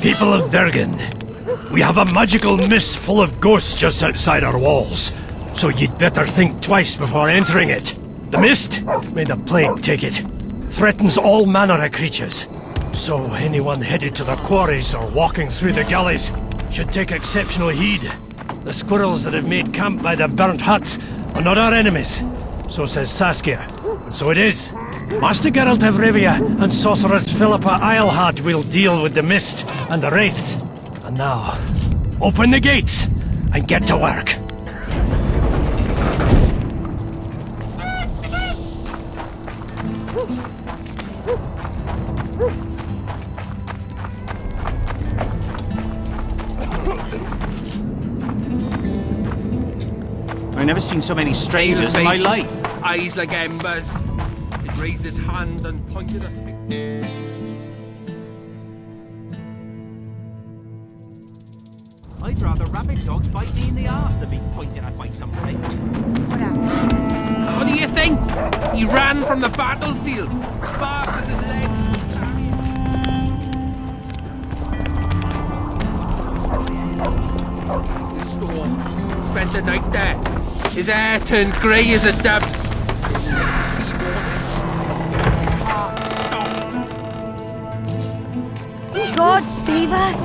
People of Vergen, we have a magical mist full of ghosts just outside our walls, so you'd better think twice before entering it. The mist, may the plague take it, threatens all manner of creatures. So anyone headed to the quarries or walking through the gullies should take exceptional heed. The squirrels that have made camp by the burnt huts are not our enemies, so says Saskia, and so it is. Master Geralt of Rivia and Sorceress Philippa Eilhart will deal with the mist and the wraiths. And now, open the gates and get to work. I've never seen so many strangers in my life. Eyes like embers. It raised his hand and pointed at me. I'd rather rabbit dogs bite me in the arse than be pointed at by something. What do you think? He ran from the battlefield, fast as his legs could carry him. The storm. Spent the night there. His hair turned grey as a dove's. Didn't get to see water. His heart stopped. God save us!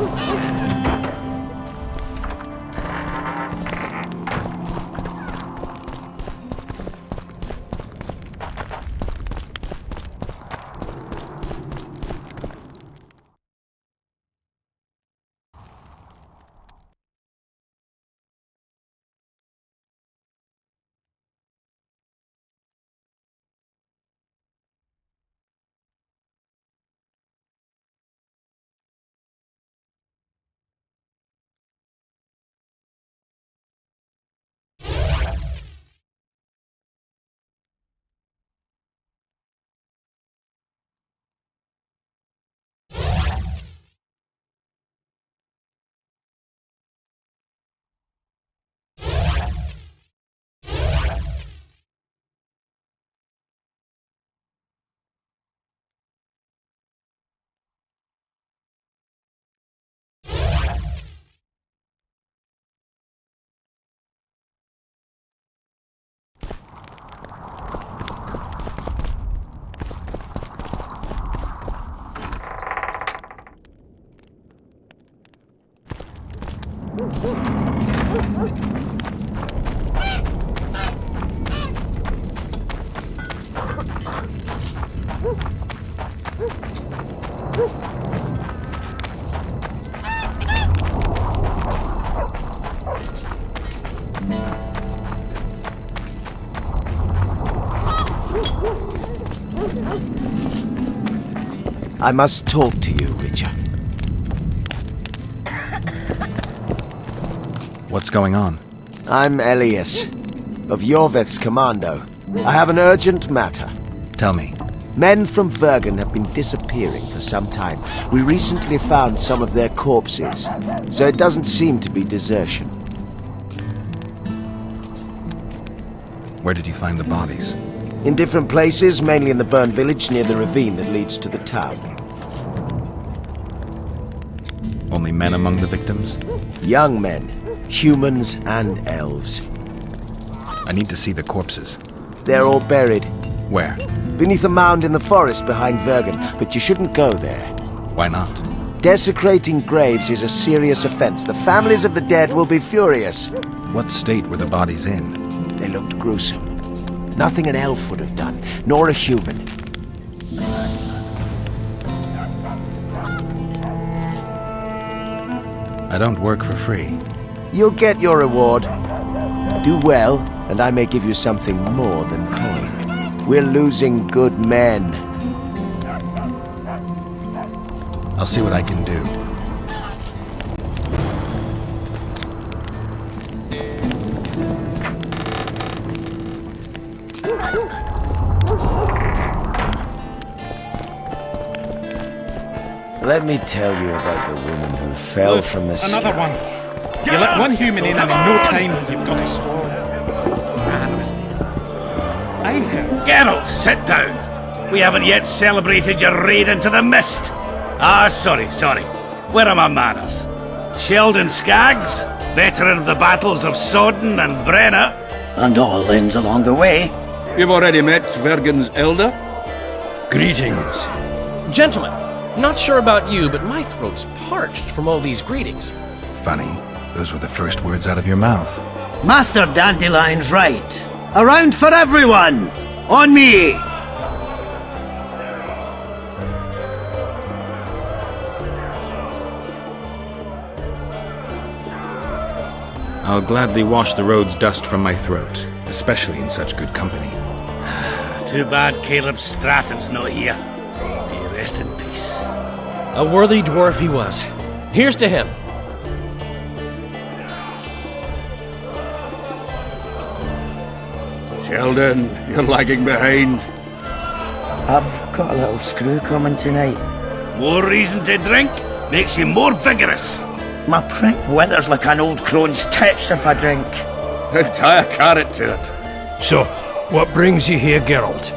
I must talk to you, Richard. What's going on? I'm Elias, of Yorveth's commando. I have an urgent matter. Tell me. Men from Vergen have been disappearing for some time. We recently found some of their corpses, so it doesn't seem to be desertion. Where did you find the bodies? In different places, mainly in the burned village near the ravine that leads to the town. Only men among the victims? Young men, humans and elves. I need to see the corpses. They're all buried. Where? Beneath a mound in the forest behind Vergen, but you shouldn't go there. Why not? Desecrating graves is a serious offense. The families of the dead will be furious. What state were the bodies in? They looked gruesome. Nothing an elf would have done, nor a human. I don't work for free. You'll get your reward. Do well, and I may give you something more than coin. We're losing good men. I'll see what I can do. Let me tell you about the woman who fell from the Another sky. one. You let one human in and in no time you've got a swarm. I Geralt, sit down. We haven't yet celebrated your raid into the mist. Ah, sorry. Where are my manners? Sheldon Skaggs, veteran of the battles of Sodden and Brenna. And all lands along the way. You've already met Svergen's elder? Greetings. Gentlemen, not sure about you, but my throat's parched from all these greetings. Funny, those were the first words out of your mouth. Master Dandelion's right. A round for everyone! On me! I'll gladly wash the road's dust from my throat, especially in such good company. Too bad Caleb Stratton's not here. May he rest in peace. A worthy dwarf he was. Here's to him. Sheldon, you're lagging behind. I've got a little screw coming tonight. More reason to drink makes you more vigorous. My prink withers like an old crone's tits if I drink. Then tie a carrot to it. So, what brings you here, Geralt?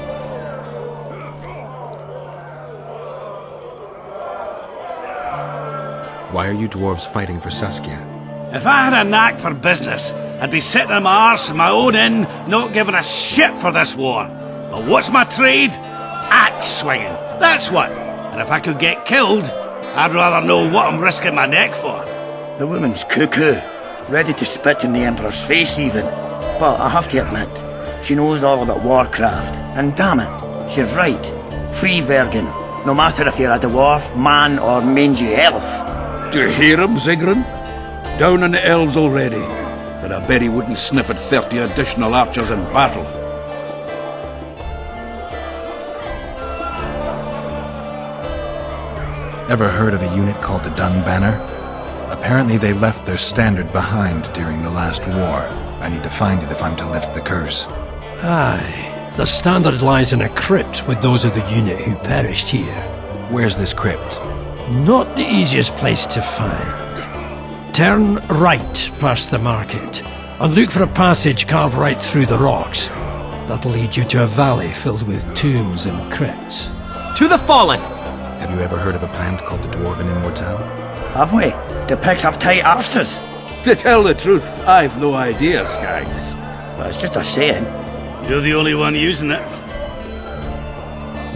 Why are you dwarves fighting for Saskia? If I had a knack for business, I'd be sitting on my arse in my own inn, not giving a shit for this war. But what's my trade? Axe swinging. That's what. And if I could get killed, I'd rather know what I'm risking my neck for. The woman's cuckoo. Ready to spit in the Emperor's face even. But I have to admit, she knows all about warcraft. And damn it, she's right. Free Vergen. No matter if you're a dwarf, man or mangy elf. Do you hear him, Zigrin? Down on the elves already. But I bet he wouldn't sniff at 30 additional archers in battle. Ever heard of a unit called the Dun Banner? Apparently they left their standard behind during the last war. I need to find it if I'm to lift the curse. Aye. The standard lies in a crypt with those of the unit who perished here. Where's this crypt? Not the easiest place to find. Turn right past the market and look for a passage carved right through the rocks. That'll lead you to a valley filled with tombs and crypts. To the fallen! Have you ever heard of a plant called the Dwarven Immortelle? Have we? The pigs have tight arses. To tell the truth, I've no idea, Skaggs. Well, it's just a saying. You're the only one using it.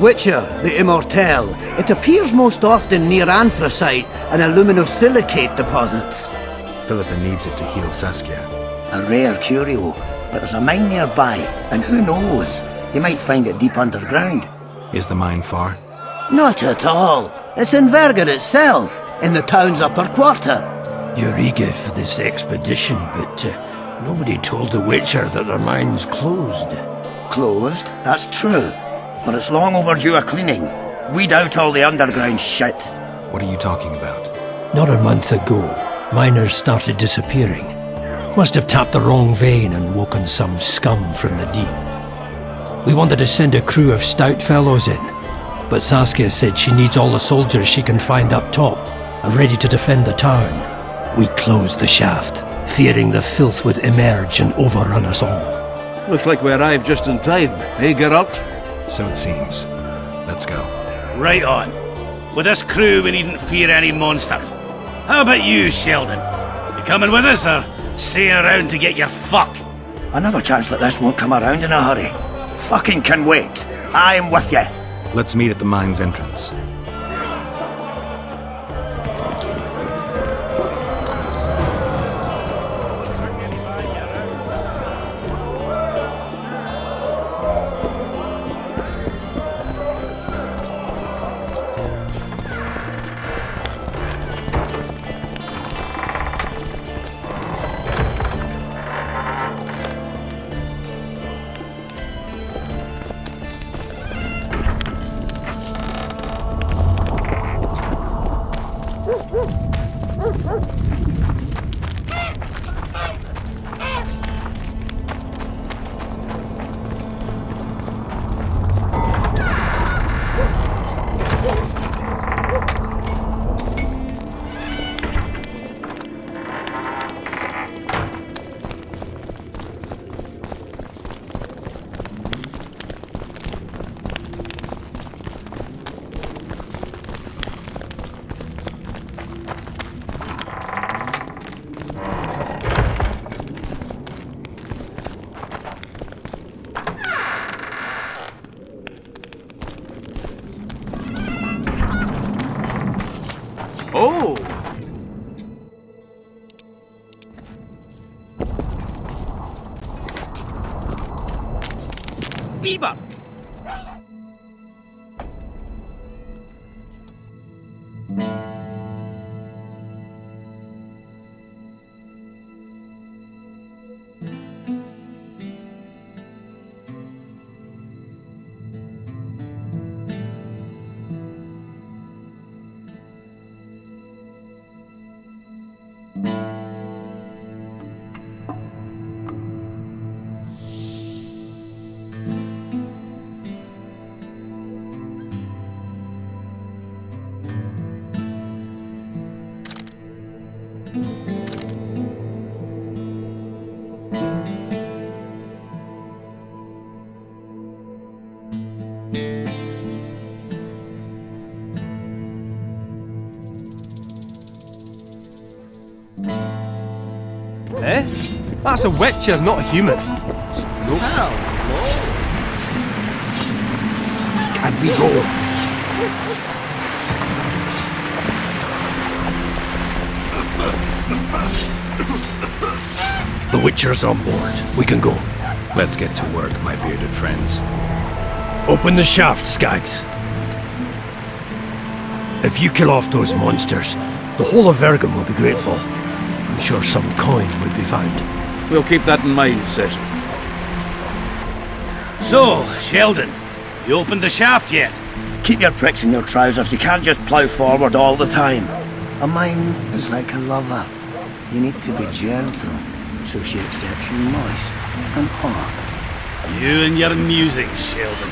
Witcher, the Immortelle. It appears most often near anthracite and aluminosilicate deposits. Philippa needs it to heal Saskia. A rare curio, but there's a mine nearby, and who knows? You might find it deep underground. Is the mine far? Not at all. It's in Vergen itself, in the town's upper quarter. You're eager for this expedition, but nobody told the Witcher that their mine's closed. Closed, that's true. But it's long overdue a cleaning. Weed out all the underground shit. What are you talking about? Not a month ago, miners started disappearing. Must have tapped the wrong vein and woken some scum from the deep. We wanted to send a crew of stout fellows in, but Saskia said she needs all the soldiers she can find up top and ready to defend the town. We closed the shaft, fearing the filth would emerge and overrun us all. Looks like we arrived just in time, eh, Geralt? So it seems. Let's go. Right on. With this crew, we needn't fear any monster. How about you, Sheldon? You coming with us, or staying around to get your fuck? Another chance like this won't come around in a hurry. Fucking can wait. I'm with you. Let's meet at the mine's entrance. Bieber. Eh? That's a witcher, not a human. And we go. The Witcher's on board. We can go. Let's get to work, my bearded friends. Open the shaft, Skags. If you kill off those monsters, the whole of Vergen will be grateful. I'm sure some coin would be found. We'll keep that in mind, Cecil. So, Sheldon, you opened the shaft yet? Keep your pricks in your trousers. You can't just plough forward all the time. A mind is like a lover. You need to be gentle, so she accepts you moist and hot. You and your music, Sheldon.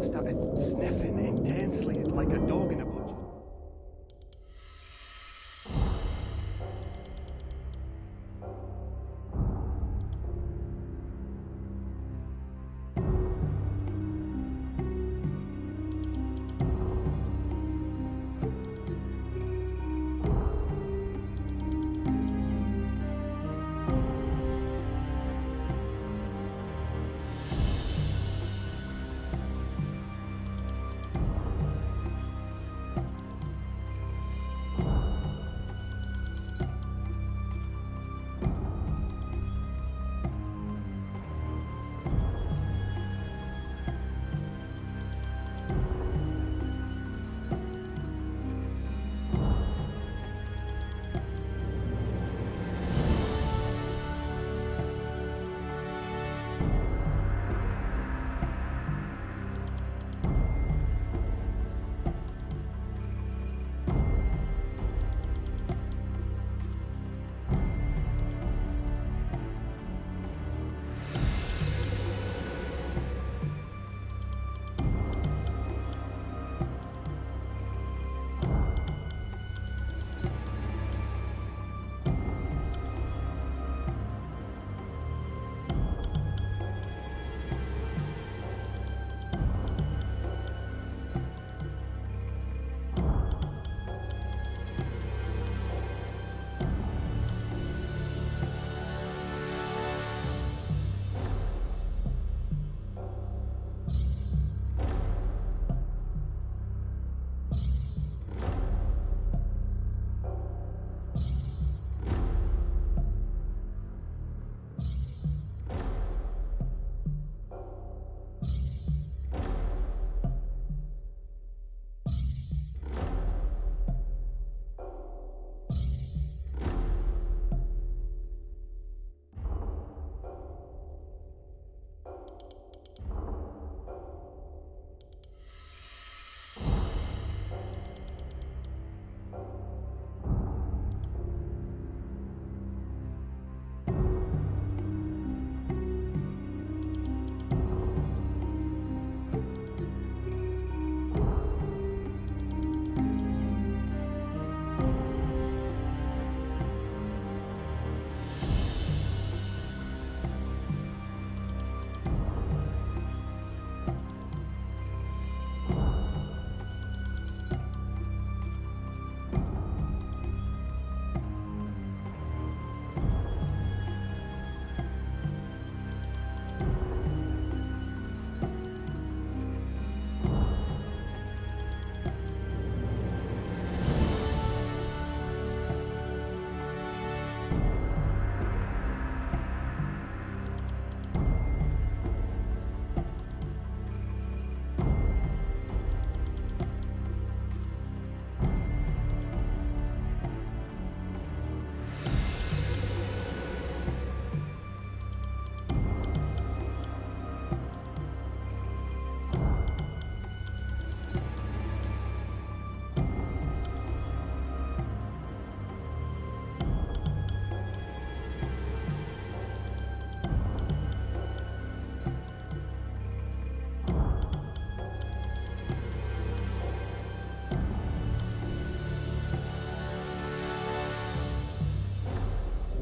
Started sniffing intensely like a dog in a bush.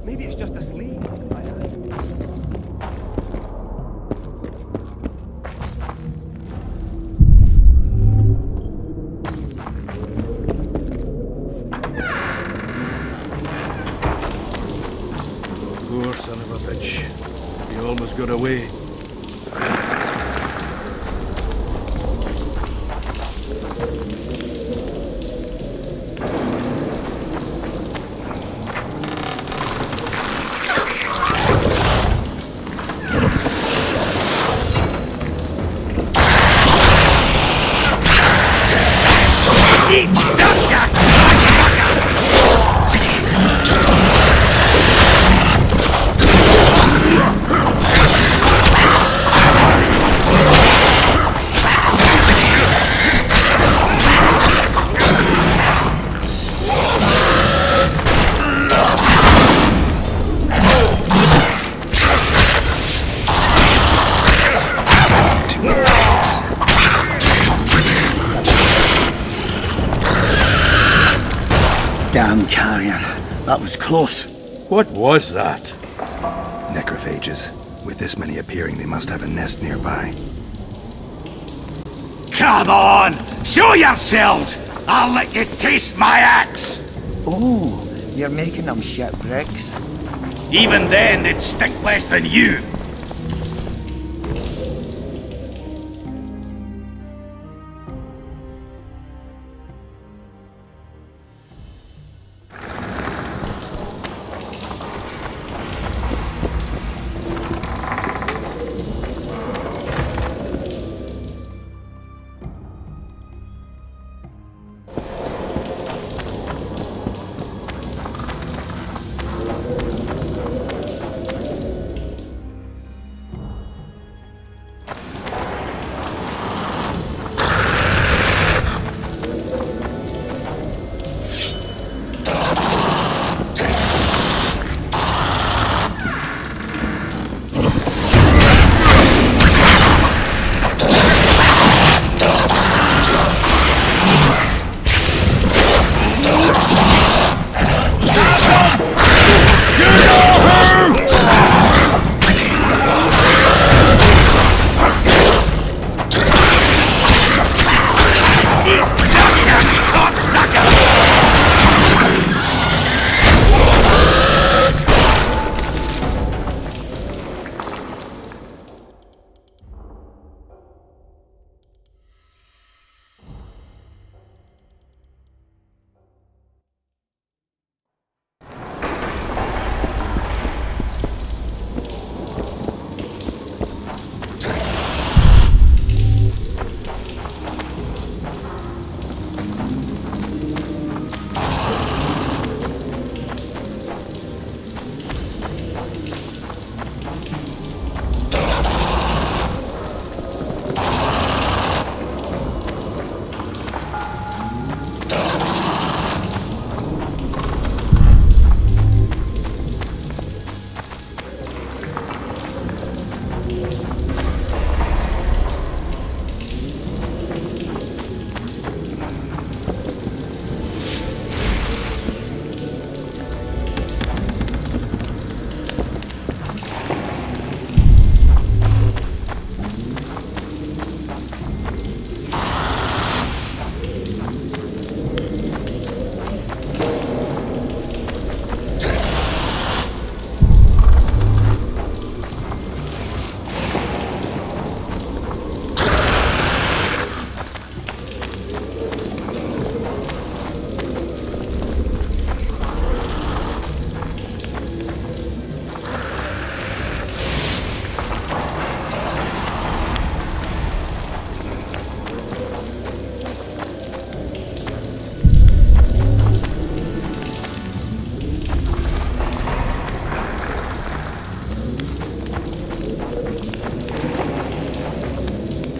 Maybe it's just a sleeve. Poor son of a bitch. He almost got away. Damn carrier. That was close. What was that? Necrophages. With this many appearing, they must have a nest nearby. Come on! Show yourselves! I'll let you taste my axe! Oh, you're making them shipwrecks. Even then, they'd stick less than you!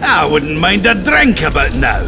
I wouldn't mind a drink about now.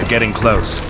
getting close.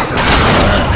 guess they'll burn.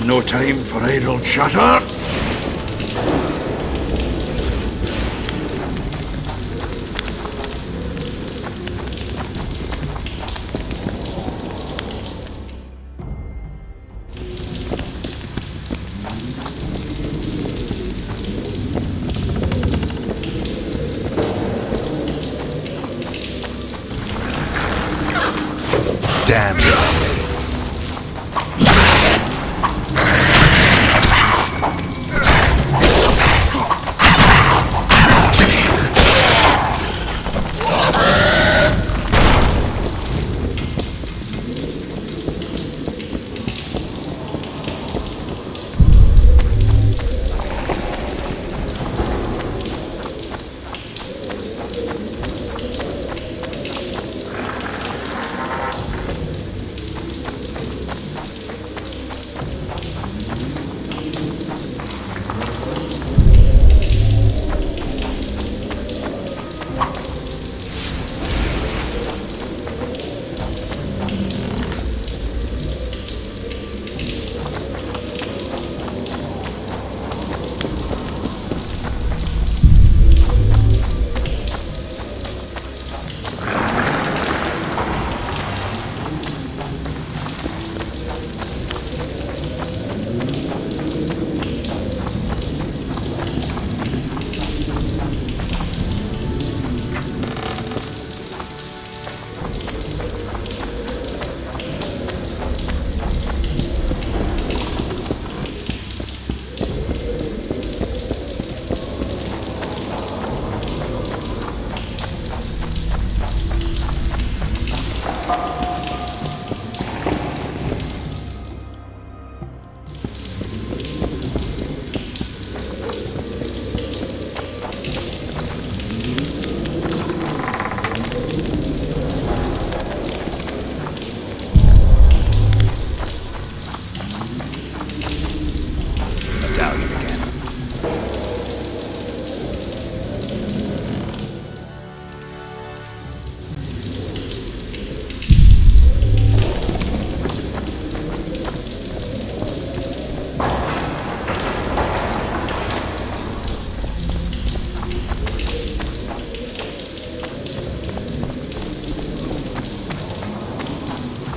No time for idle chatter. Damn.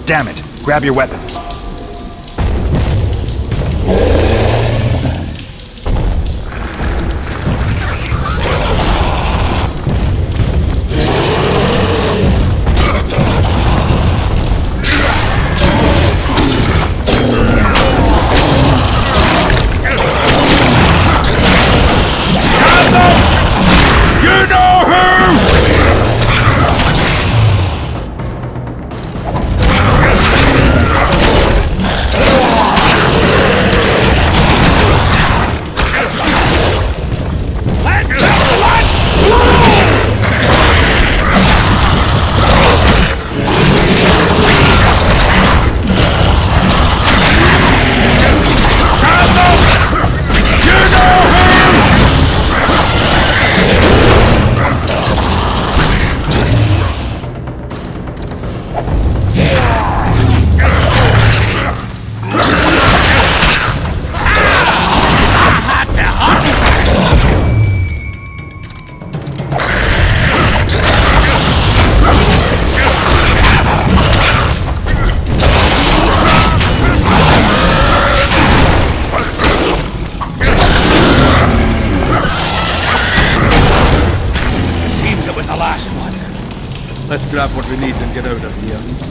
Damn it! Grab your weapons. Let's grab what we need and get out of here.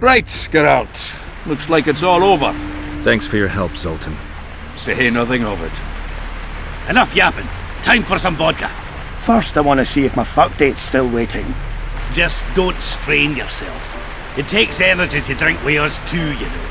Right, Geralt. Looks like it's all over. Thanks for your help, Zoltan. Say nothing of it. Enough yapping. Time for some vodka. First, I want to see if my fuck date's still waiting. Just don't strain yourself. It takes energy to drink with us too, you know.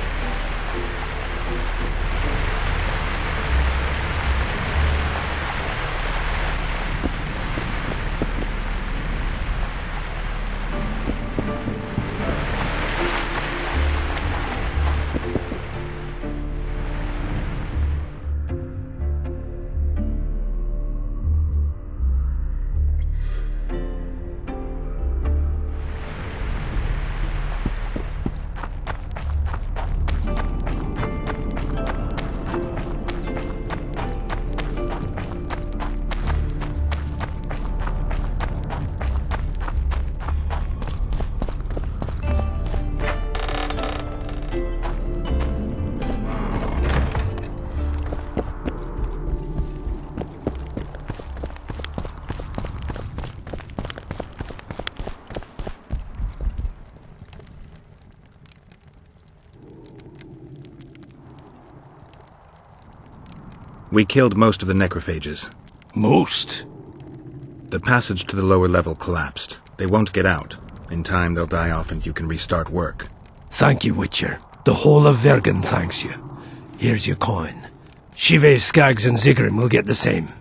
We killed most of the necrophages. Most? The passage to the lower level collapsed. They won't get out. In time, they'll die off and you can restart work. Thank you, Witcher. The whole of Vergen thanks you. Here's your coin. Shive, Skaggs, and Zigrim will get the same.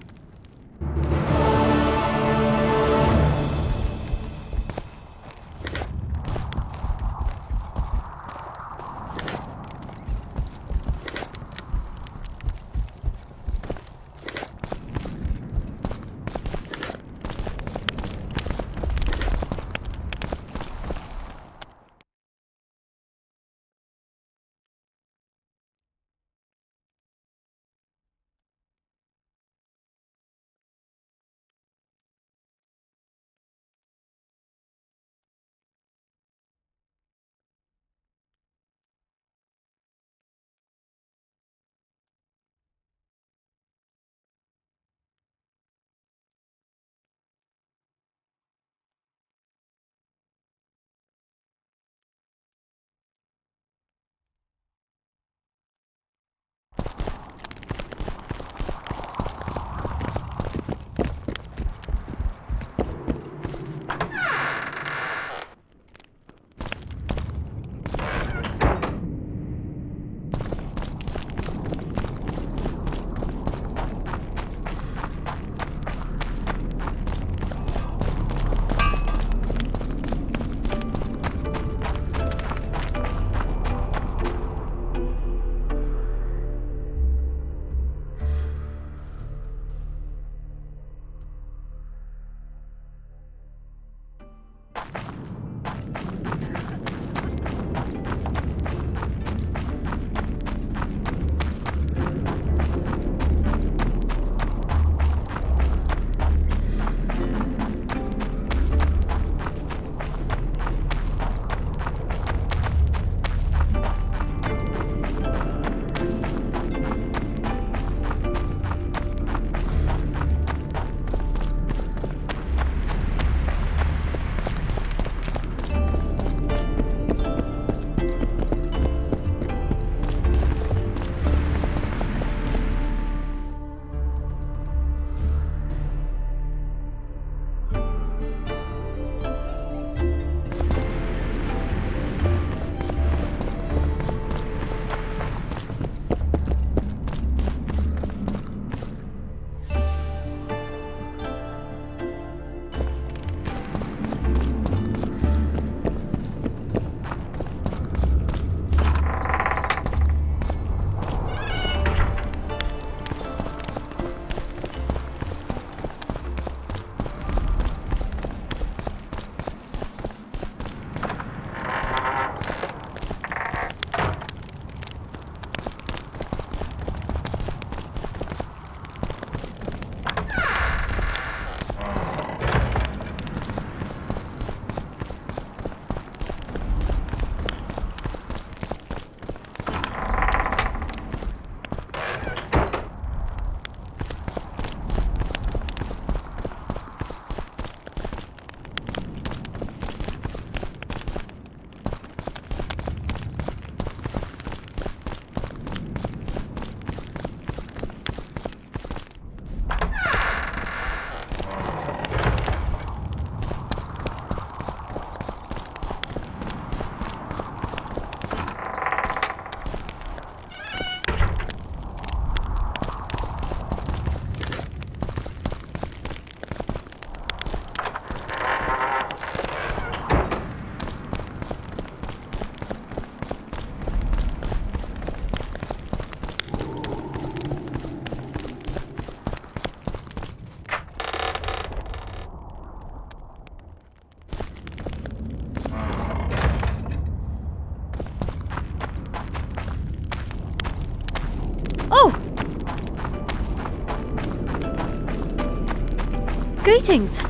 Greetings.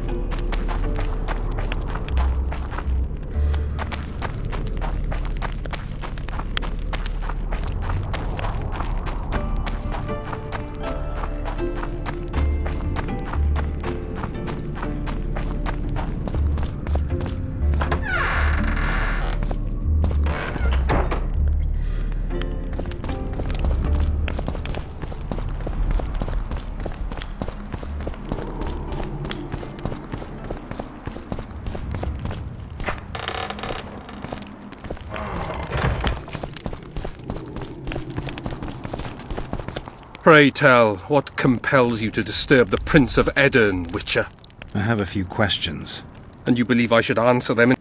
Pray tell, what compels you to disturb the Prince of Edirn, Witcher? I have a few questions. And you believe I should answer them in...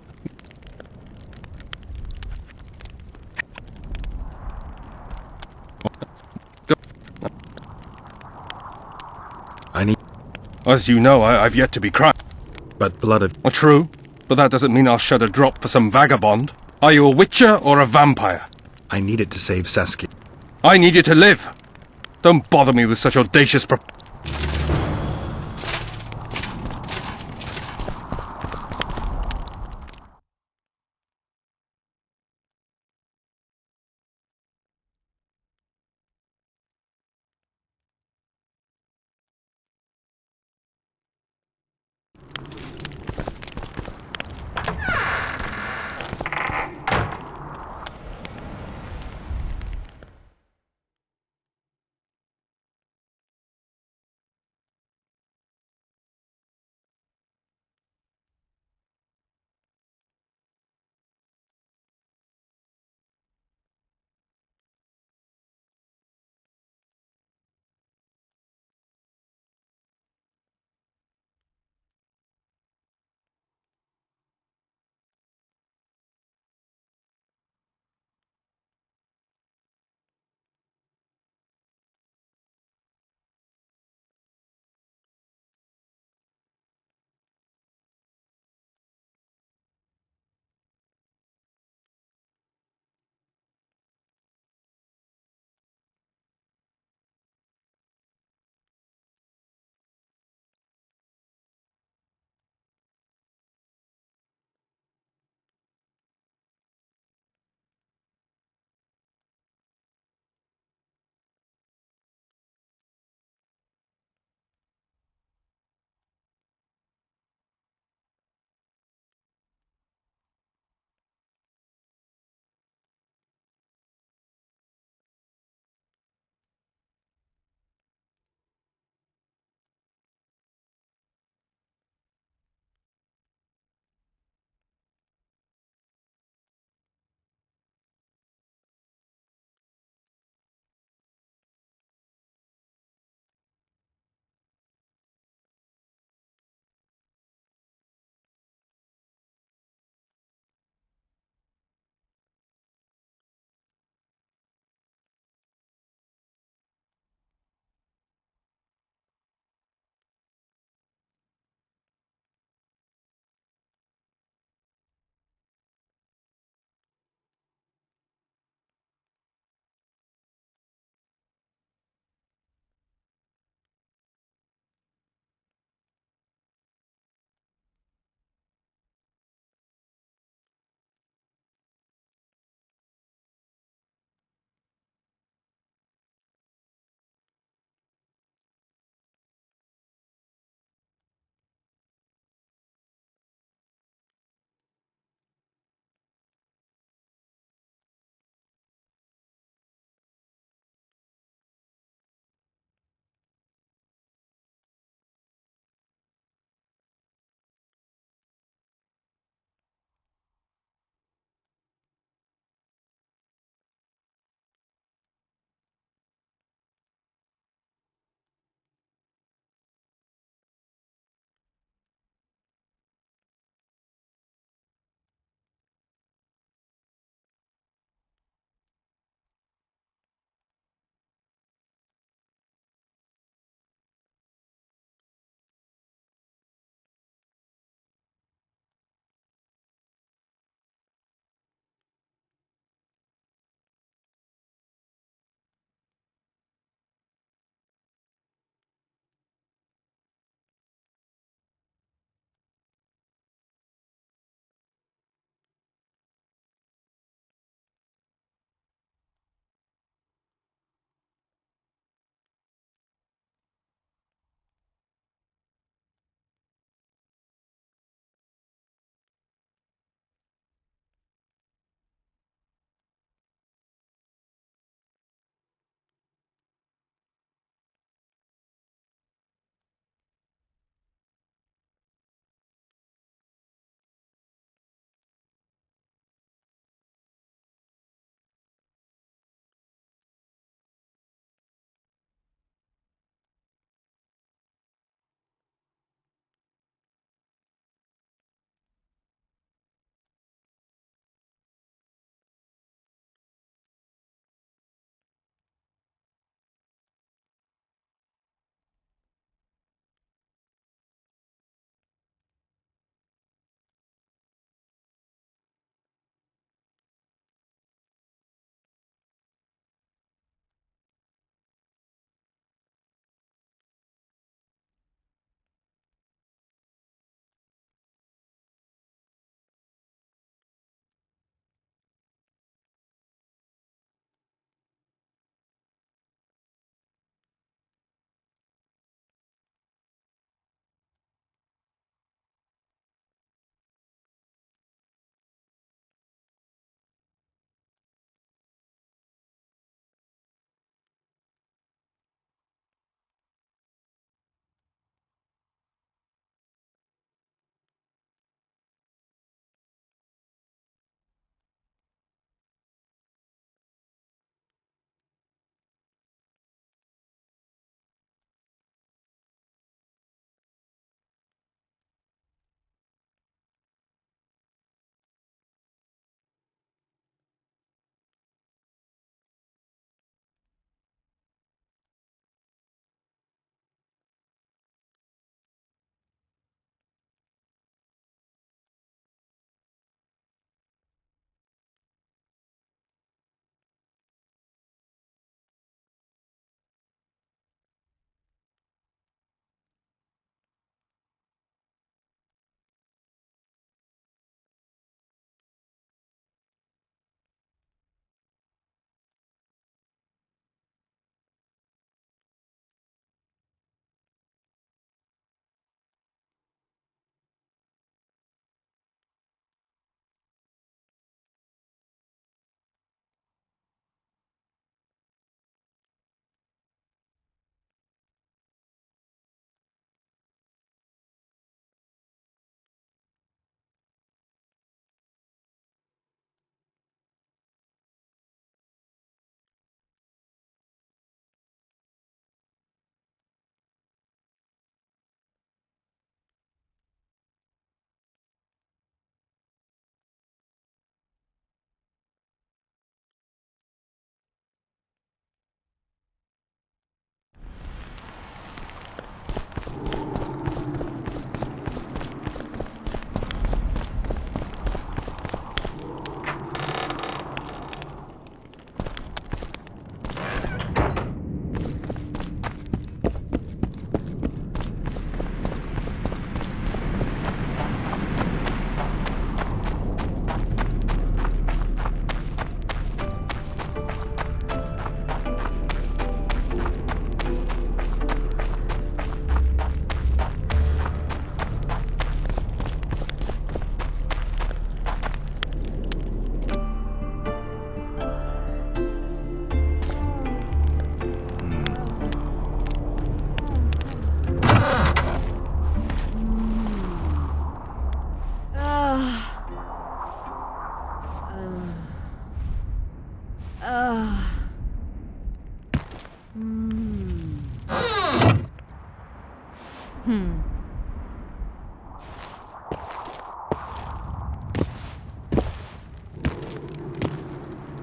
I need... As you know, I've yet to be crowned. But blood of... True, but that doesn't mean I'll shed a drop for some vagabond. Are you a Witcher or a vampire? I need it to save Saskia. I need you to live. Don't bother me with such audacious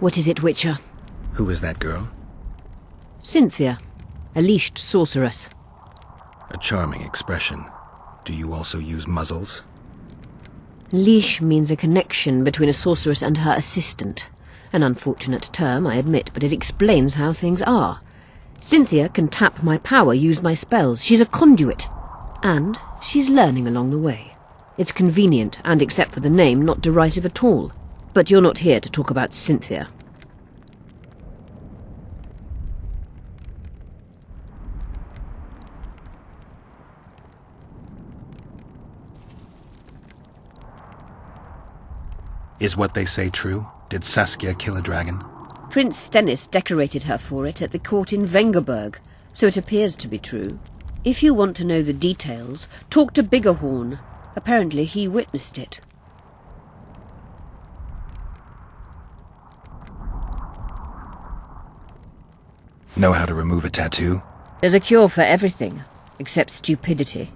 What is it, Witcher? Who is that girl? Cynthia, a leashed sorceress. A charming expression. Do you also use muzzles? Leash means a connection between a sorceress and her assistant. An unfortunate term, I admit, but it explains how things are. Cynthia can tap my power, use my spells. She's a conduit. And she's learning along the way. It's convenient, and except for the name, not derisive at all. But you're not here to talk about Cynthia. Is what they say true? Did Saskia kill a dragon? Prince Stennis decorated her for it at the court in Vengerberg, so it appears to be true. If you want to know the details, talk to Biggerhorn. Apparently he witnessed it. Know how to remove a tattoo? There's a cure for everything, except stupidity.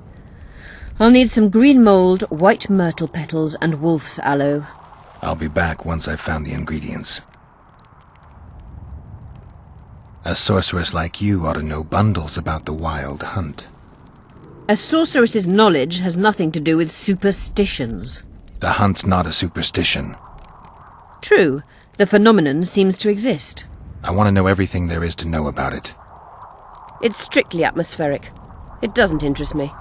I'll need some green mould, white myrtle petals, and wolf's aloe. I'll be back once I've found the ingredients. A sorceress like you ought to know bundles about the wild hunt. A sorceress's knowledge has nothing to do with superstitions. The hunt's not a superstition. True, the phenomenon seems to exist. I want to know everything there is to know about it. It's strictly atmospheric. It doesn't interest me.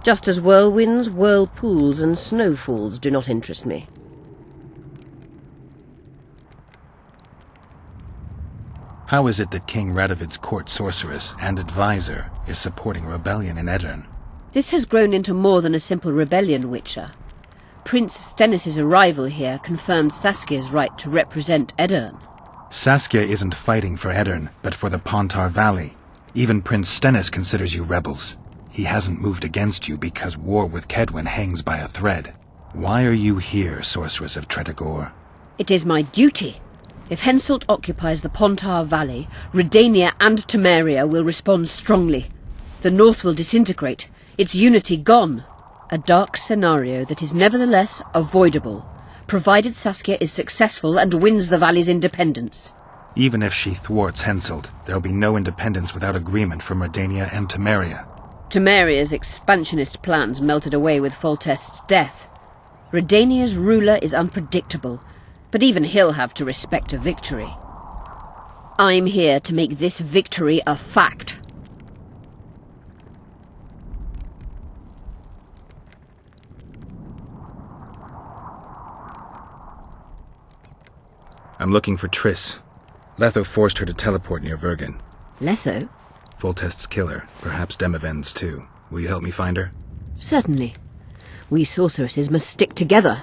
Just as whirlwinds, whirlpools, and snowfalls do not interest me. How is it that King Radovid's court sorceress and advisor is supporting rebellion in Aedirn? This has grown into more than a simple rebellion, Witcher. Prince Stennis' arrival here confirmed Saskia's right to represent Aedirn. Saskia isn't fighting for Aedirn, but for the Pontar Valley. Even Prince Stennis considers you rebels. He hasn't moved against you because war with Kedwen hangs by a thread. Why are you here, Sorceress of Tretogor? It is my duty. If Henselt occupies the Pontar Valley, Redania and Temeria will respond strongly. The North will disintegrate, its unity gone. A dark scenario that is nevertheless avoidable, provided Saskia is successful and wins the Valley's independence. Even if she thwarts Henselt, there'll be no independence without agreement from Redania and Temeria. Temeria's expansionist plans melted away with Foltest's death. Redania's ruler is unpredictable, but even he'll have to respect a victory. I'm here to make this victory a fact. I'm looking for Triss. Letho forced her to teleport near Vergen. Letho? Foltest's killer, perhaps Demavend's too. Will you help me find her? Certainly. We sorceresses must stick together.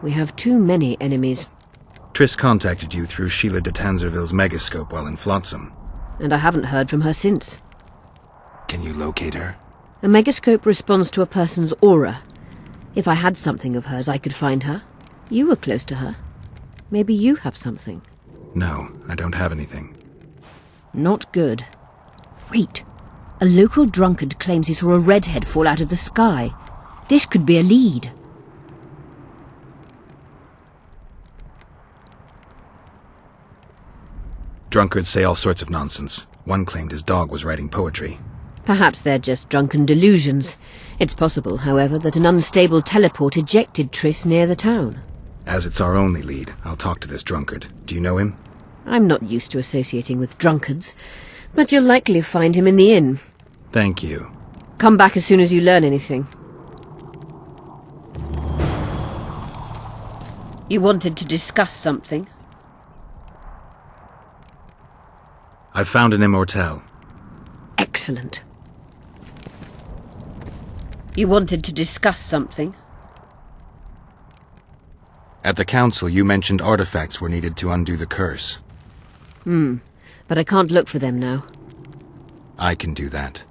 We have too many enemies. Triss contacted you through Sheila de Tanzerville's megascope while in Flotsam. And I haven't heard from her since. Can you locate her? A megascope responds to a person's aura. If I had something of hers, I could find her. You were close to her. Maybe you have something. No, I don't have anything. Not good. Wait. A local drunkard claims he saw a redhead fall out of the sky. This could be a lead. Drunkards say all sorts of nonsense. One claimed his dog was writing poetry. Perhaps they're just drunken delusions. It's possible, however, that an unstable teleport ejected Triss near the town. As it's our only lead, I'll talk to this drunkard. Do you know him? I'm not used to associating with drunkards, but you'll likely find him in the inn. Thank you. Come back as soon as you learn anything. You wanted to discuss something? I've found an immortelle. Excellent. You wanted to discuss something? At the council, you mentioned artifacts were needed to undo the curse. But I can't look for them now. I can do that.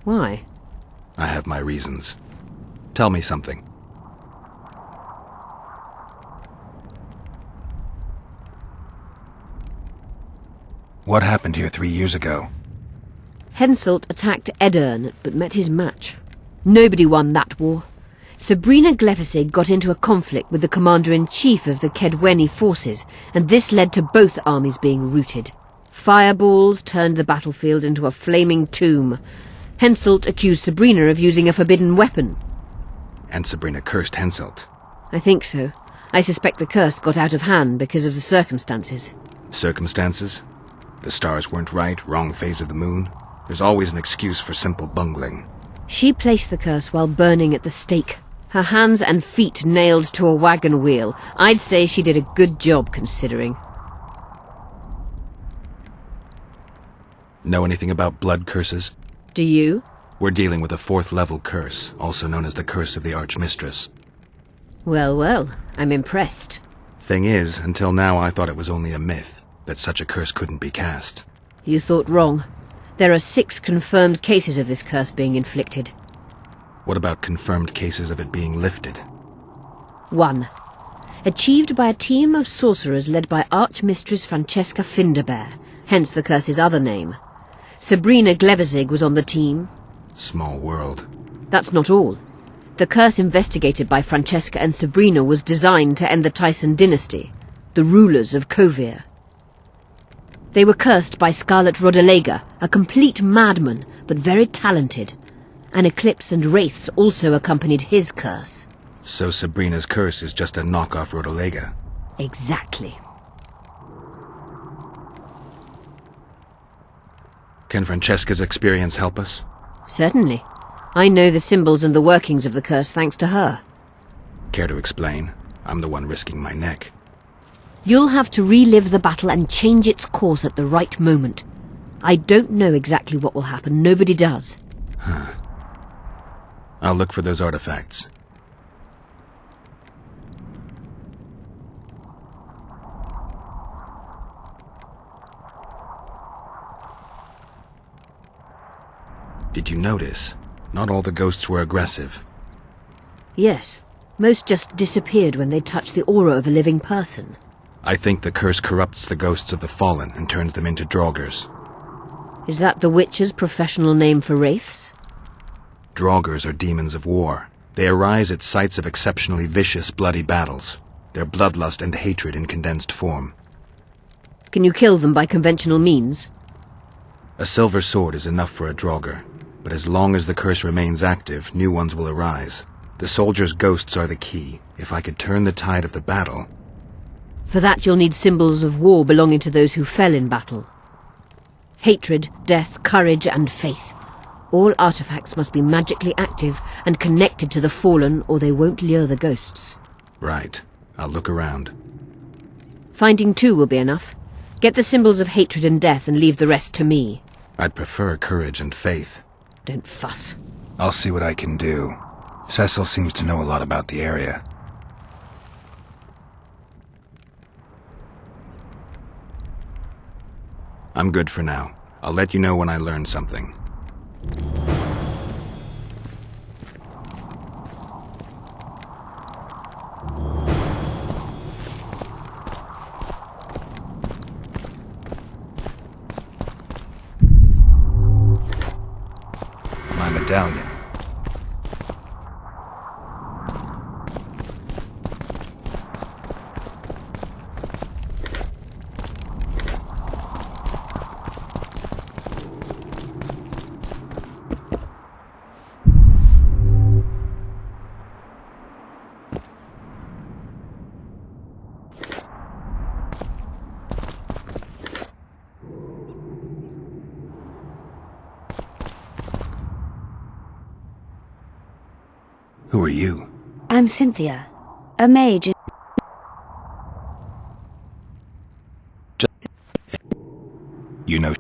Why? I have my reasons. Tell me something. What happened here 3 years ago? Henselt attacked Edirn, but met his match. Nobody won that war. Sabrina Glefisig got into a conflict with the commander-in-chief of the Kedweni forces, and this led to both armies being routed. Fireballs turned the battlefield into a flaming tomb. Henselt accused Sabrina of using a forbidden weapon. And Sabrina cursed Henselt. I think so. I suspect the curse got out of hand because of the circumstances. Circumstances? The stars weren't right, wrong phase of the moon. There's always an excuse for simple bungling. She placed the curse while burning at the stake. Her hands and feet nailed to a wagon wheel. I'd say she did a good job, considering. Know anything about blood curses? Do you? We're dealing with a 4th level curse, also known as the Curse of the Archmistress. Well, well, I'm impressed. Thing is, until now I thought it was only a myth, that such a curse couldn't be cast. You thought wrong. There are 6 confirmed cases of this curse being inflicted. What about confirmed cases of it being lifted? 1. Achieved by a team of sorcerers led by Archmistress Francesca Finderbear, hence the curse's other name. Sabrina Glefisig was on the team. Small world. That's not all. The curse investigated by Francesca and Sabrina was designed to end the Tyson dynasty, the rulers of Kovir. They were cursed by Scarlet Rodalega, a complete madman, but very talented. An eclipse and wraiths also accompanied his curse. So Sabrina's curse is just a knockoff Rodalega. Exactly. Can Francesca's experience help us? Certainly. I know the symbols and the workings of the curse thanks to her. Care to explain? I'm the one risking my neck. You'll have to relive the battle and change its course at the right moment. I don't know exactly what will happen. Nobody does. Huh. I'll look for those artifacts. Did you notice? Not all the ghosts were aggressive. Yes. Most just disappeared when they touched the aura of a living person. I think the curse corrupts the ghosts of the fallen and turns them into Draugrs. Is that the Witcher's professional name for wraiths? Draugrs are demons of war. They arise at sites of exceptionally vicious, bloody battles. Their bloodlust and hatred in condensed form. Can you kill them by conventional means? A silver sword is enough for a Draugr, but as long as the curse remains active, new ones will arise. The soldiers' ghosts are the key. If I could turn the tide of the battle... For that you'll need symbols of war belonging to those who fell in battle. Hatred, death, courage, and faith. All artifacts must be magically active and connected to the fallen, or they won't lure the ghosts. Right. I'll look around. Finding 2 will be enough. Get the symbols of hatred and death and leave the rest to me. I'd prefer courage and faith. Don't fuss. I'll see what I can do. Cecil seems to know a lot about the area. I'm good for now. I'll let you know when I learn something. My medallion. Who are you? I'm Cynthia, a mage. You know...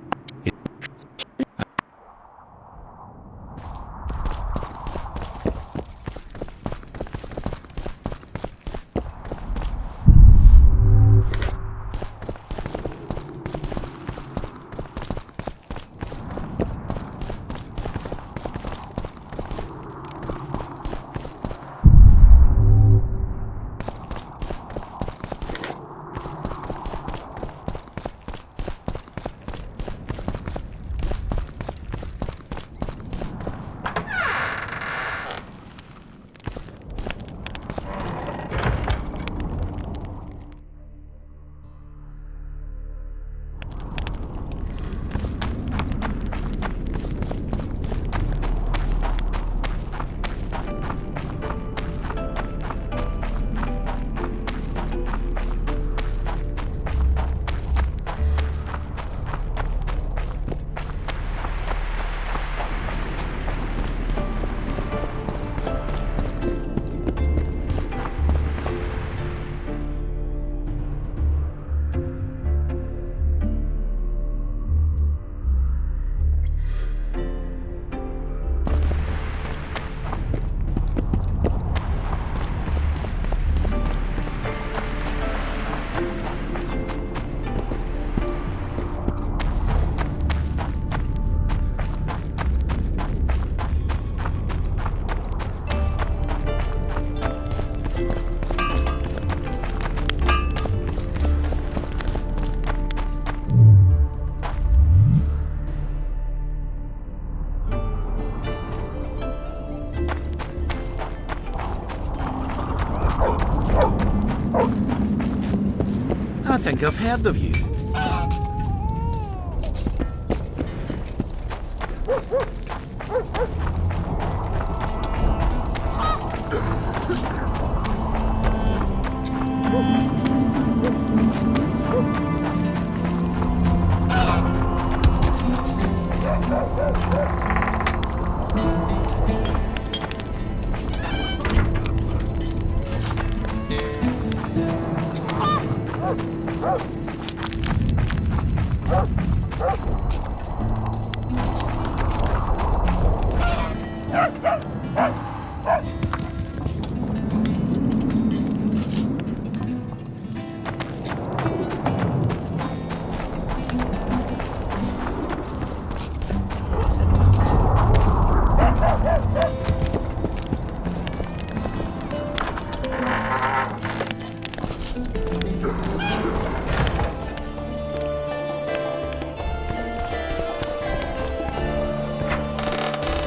I think I've heard of you.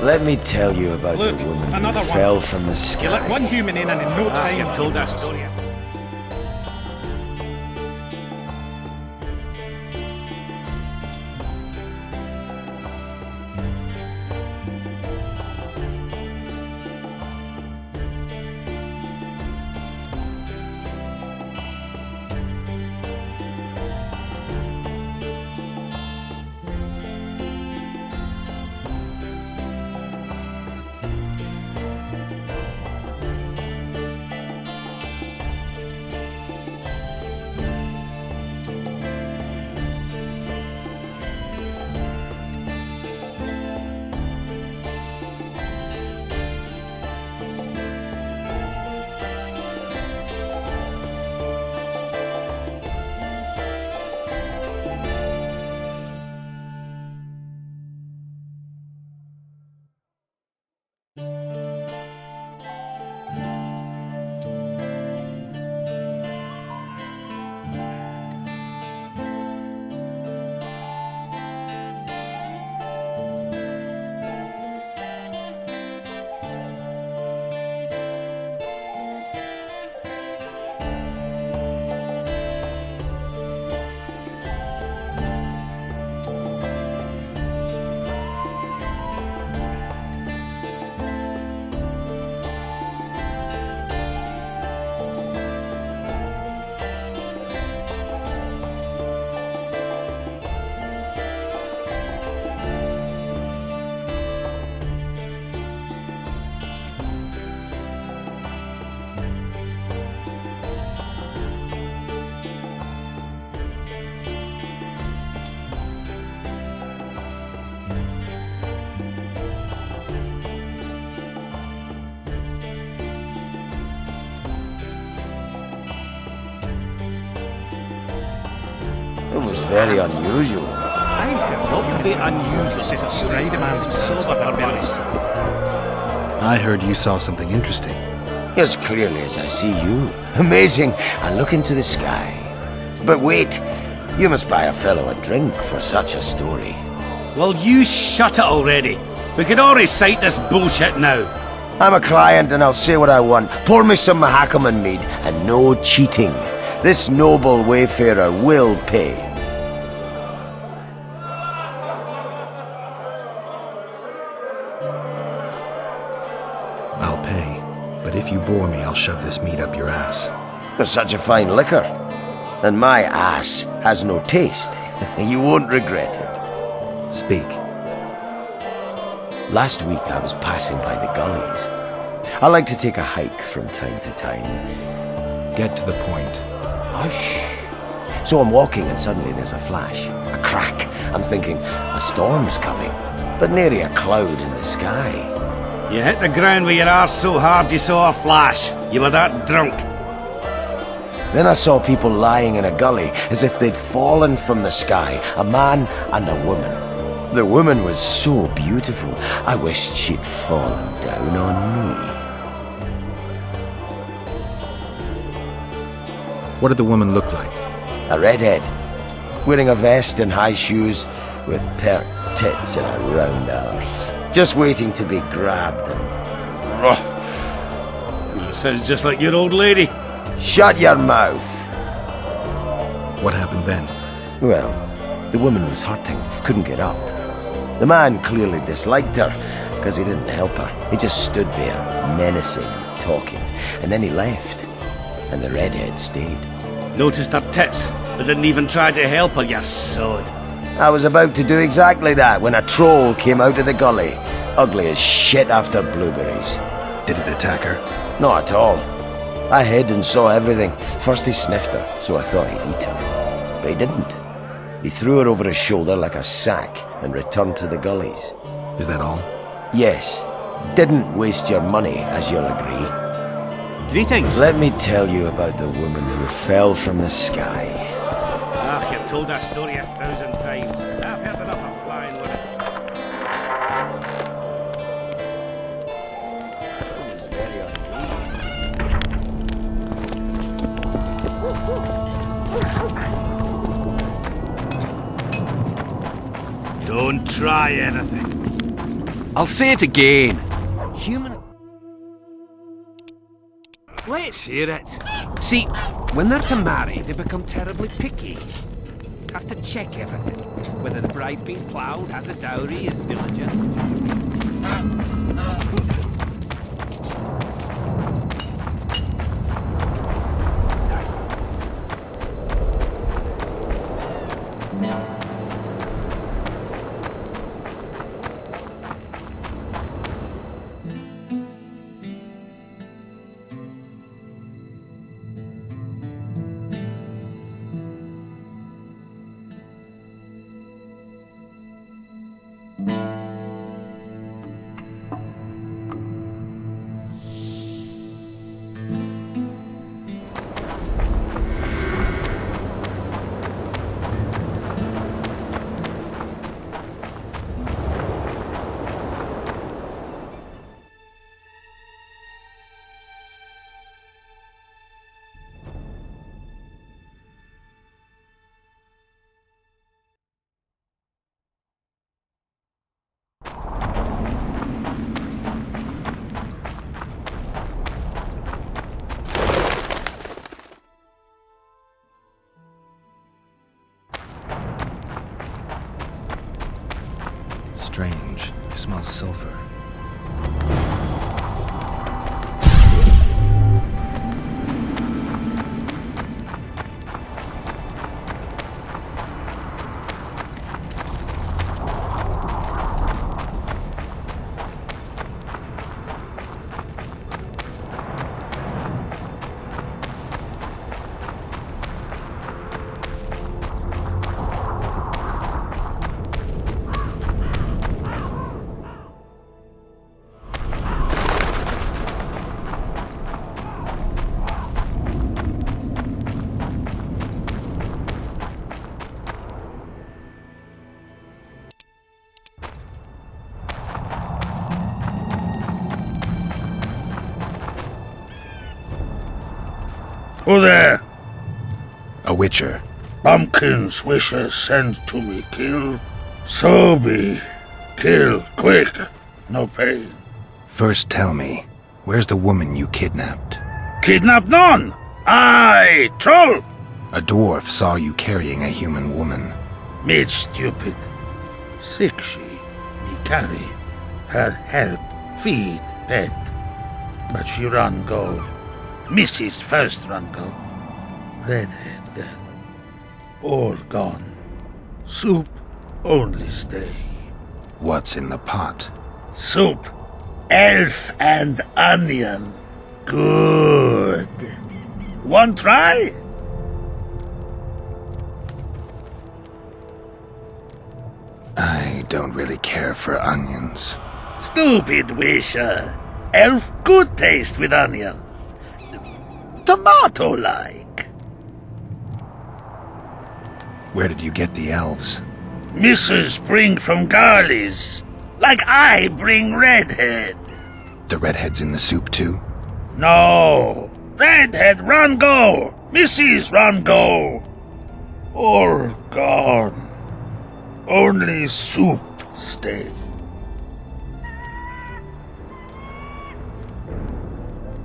Let me tell you about Look, the woman another who one. fell from the sky. You let one human in and in no time... You've told that story. It was very unusual. I heard what would be unusual. Set a stray demands silver for berries. I heard you saw something interesting. As clearly as I see you. Amazing. I look into the sky. But wait, you must buy a fellow a drink for such a story. Well, you shut it already. We could all recite this bullshit now. I'm a client and I'll say what I want. Pour me some Mahakaman mead and no cheating. This noble wayfarer will pay. I'll pay. But if you bore me, I'll shove this meat up your ass. You're such a fine liquor. And my ass has no taste. You won't regret it. Speak. Last week I was passing by the gullies. I like to take a hike from time to time. Get to the point. Hush. So I'm walking and suddenly there's a flash, a crack. I'm thinking, a storm's coming. But nary a cloud in the sky. You hit the ground with your arse so hard you saw a flash. You were that drunk. Then I saw people lying in a gully as if they'd fallen from the sky, a man and a woman. The woman was so beautiful, I wished she'd fallen down on me. What did the woman look like? A redhead, wearing a vest and high shoes, with pert tits and a round arse. Just waiting to be grabbed and... Sounds just like your old lady. Shut your mouth! What happened then? Well, the woman was hurting, couldn't get up. The man clearly disliked her, because he didn't help her. He just stood there, menacing, talking, and then he left. And the redhead stayed. Noticed her tits, but didn't even try to help her, you sod. I was about to do exactly that when a troll came out of the gully, ugly as shit after blueberries. Did it attack her? Not at all. I hid and saw everything. First he sniffed her, so I thought he'd eat her. But he didn't. He threw her over his shoulder like a sack and returned to the gullies. Is that all? Yes. Didn't waste your money, as you'll agree. Greetings. Let me tell you about the woman who fell from the sky. Ah, you've told that story 1,000 times. I've heard enough of flying with it. Don't try anything. I'll say it again. Human... Let's hear it. See, when they're to marry, they become terribly picky. Have to check everything. Whether the bride's been ploughed, has a dowry, is diligent. Strange. It smells sulfur. Who there? A witcher. Bumpkin's wishes send to me kill. So be. Kill, quick. No pain. First tell me, where's the woman you kidnapped? Kidnap none! Aye, troll! A dwarf saw you carrying a human woman. Made stupid. Sick she, me carry. Her help, feed, pet. But she run go. Mrs. first run go. Redhead then. All gone. Soup only stay. What's in the pot? Soup. Elf and onion. Good. One try? I don't really care for onions. Stupid wisher. Elf good taste with onions. Tomato-like. Where did you get the elves? Missus bring from Garley's. Like I bring Redhead. The redhead's in the soup too? No. Redhead run go. Mrs. run go. All gone. Only soup stay.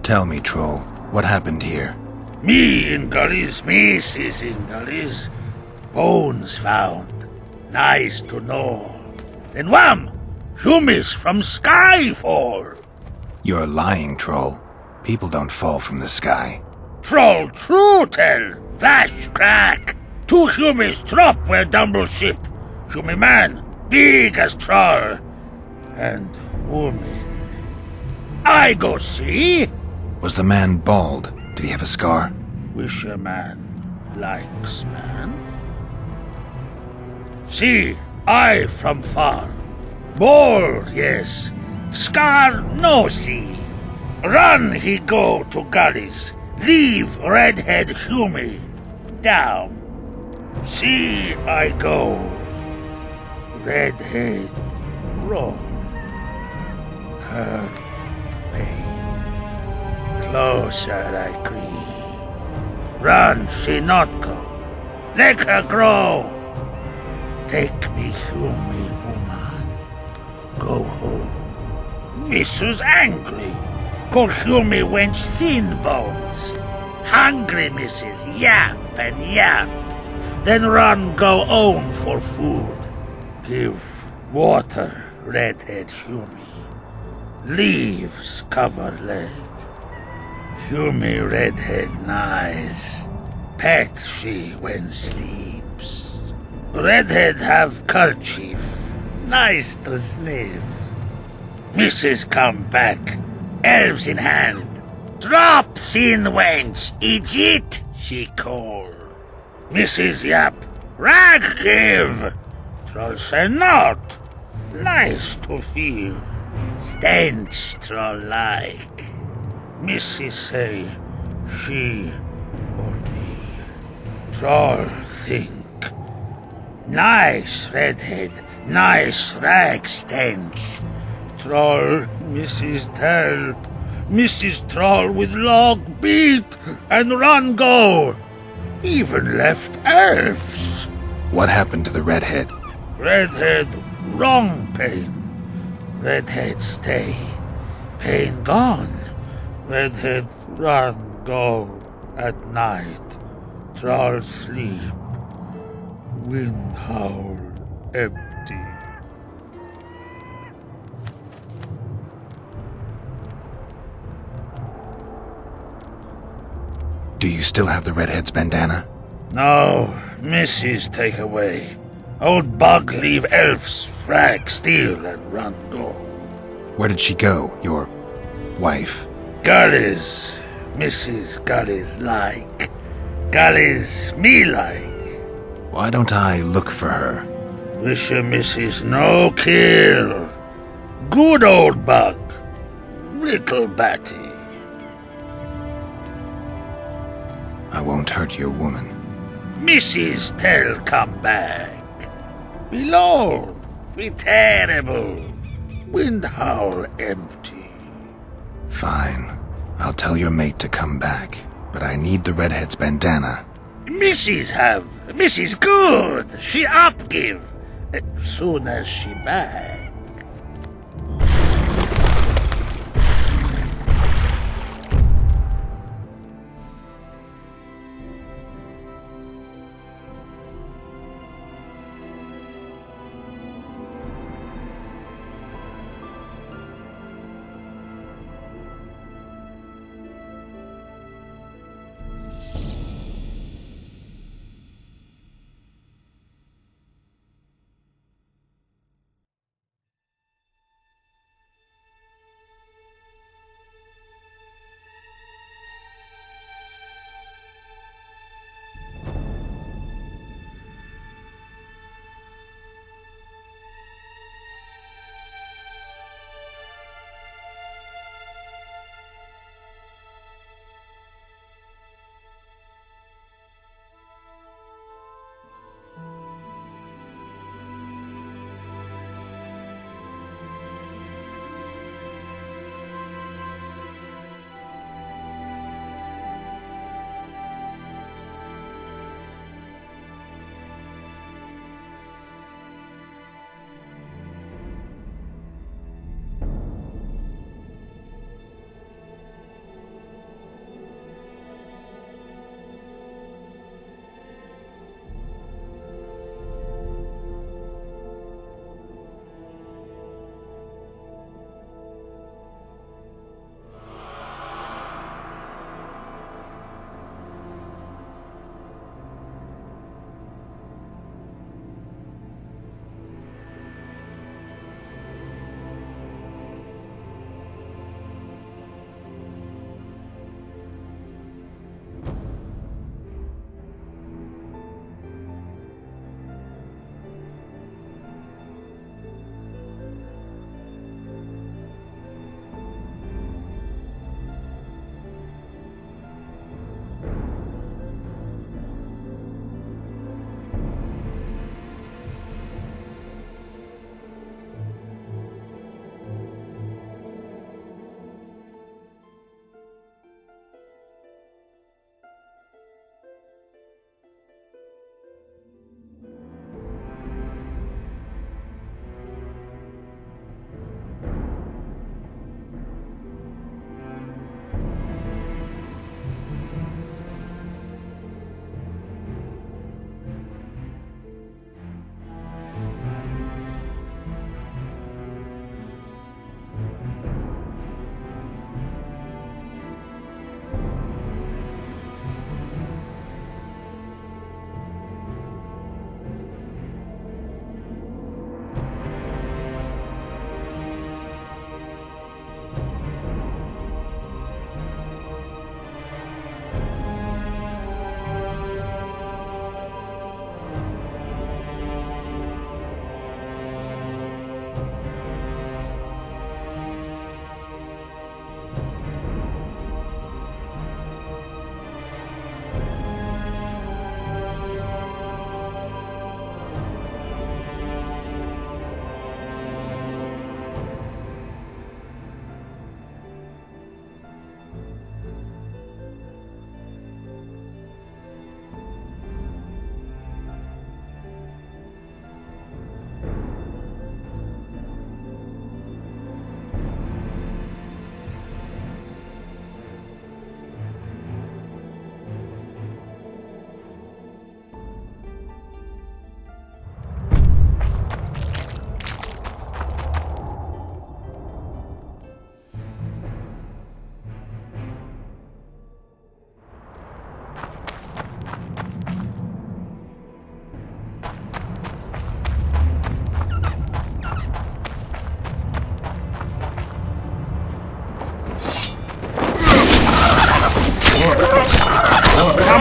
Tell me, troll, what happened here? Me in gullies, Macy's in gullies. Bones found. Nice to know. Then wham! Humis from Skyfall. You're lying, troll. People don't fall from the sky. Troll true tell. Flash crack. 2 Humis drop where Dumble ship. Humi man, big as troll. And woman. I go see. Was the man bald? Did he have a scar? Wish a man likes man. See, I from far. Bald, yes. Scar no see. Run he go to gullies. Leave redhead Humi down. See I go. Redhead roll. Her pain. Closer I creep. Run she not go. Let her grow. Take me Humi woman. Go home. Mrs. angry. Call Humi wench thin bones. Hungry Mrs. Yap and yap. Then run go own for food. Give water, redhead Humi. Leaves cover leg. Humi redhead nice. Pet she when sleeps. Redhead have kerchief. Nice to sniff. Mrs. come back. Elves in hand. Drop thin wench. Idiot, she call. Mrs. Yap. Rag give. Troll say not. Nice to feel. Stench troll like. Mrs. say she or me. Troll think. Nice redhead. Nice rag stench. Troll, Mrs. tell. Mrs. Troll with log beat and run go. Even left elves. What happened to the redhead? Redhead wrong pain. Redhead stay. Pain gone. Redhead run go at night. Troll sleep. Wind howl empty. Do you still have the redhead's bandana? No, Mrs. take away. Old bug leave elves, frag, steal, and run go. Where did she go, your wife? Gullies, Mrs. Gullies like. Gullies me like. Why don't I look for her? Wish a Mrs. no kill. Good old bug. Little Batty. I won't hurt your woman. Mrs. tell come back. Below, be terrible. Wind howl empty. Fine. I'll tell your mate to come back, but I need the redhead's bandana. Mrs. have. Mrs. good. She up give. Soon as she back.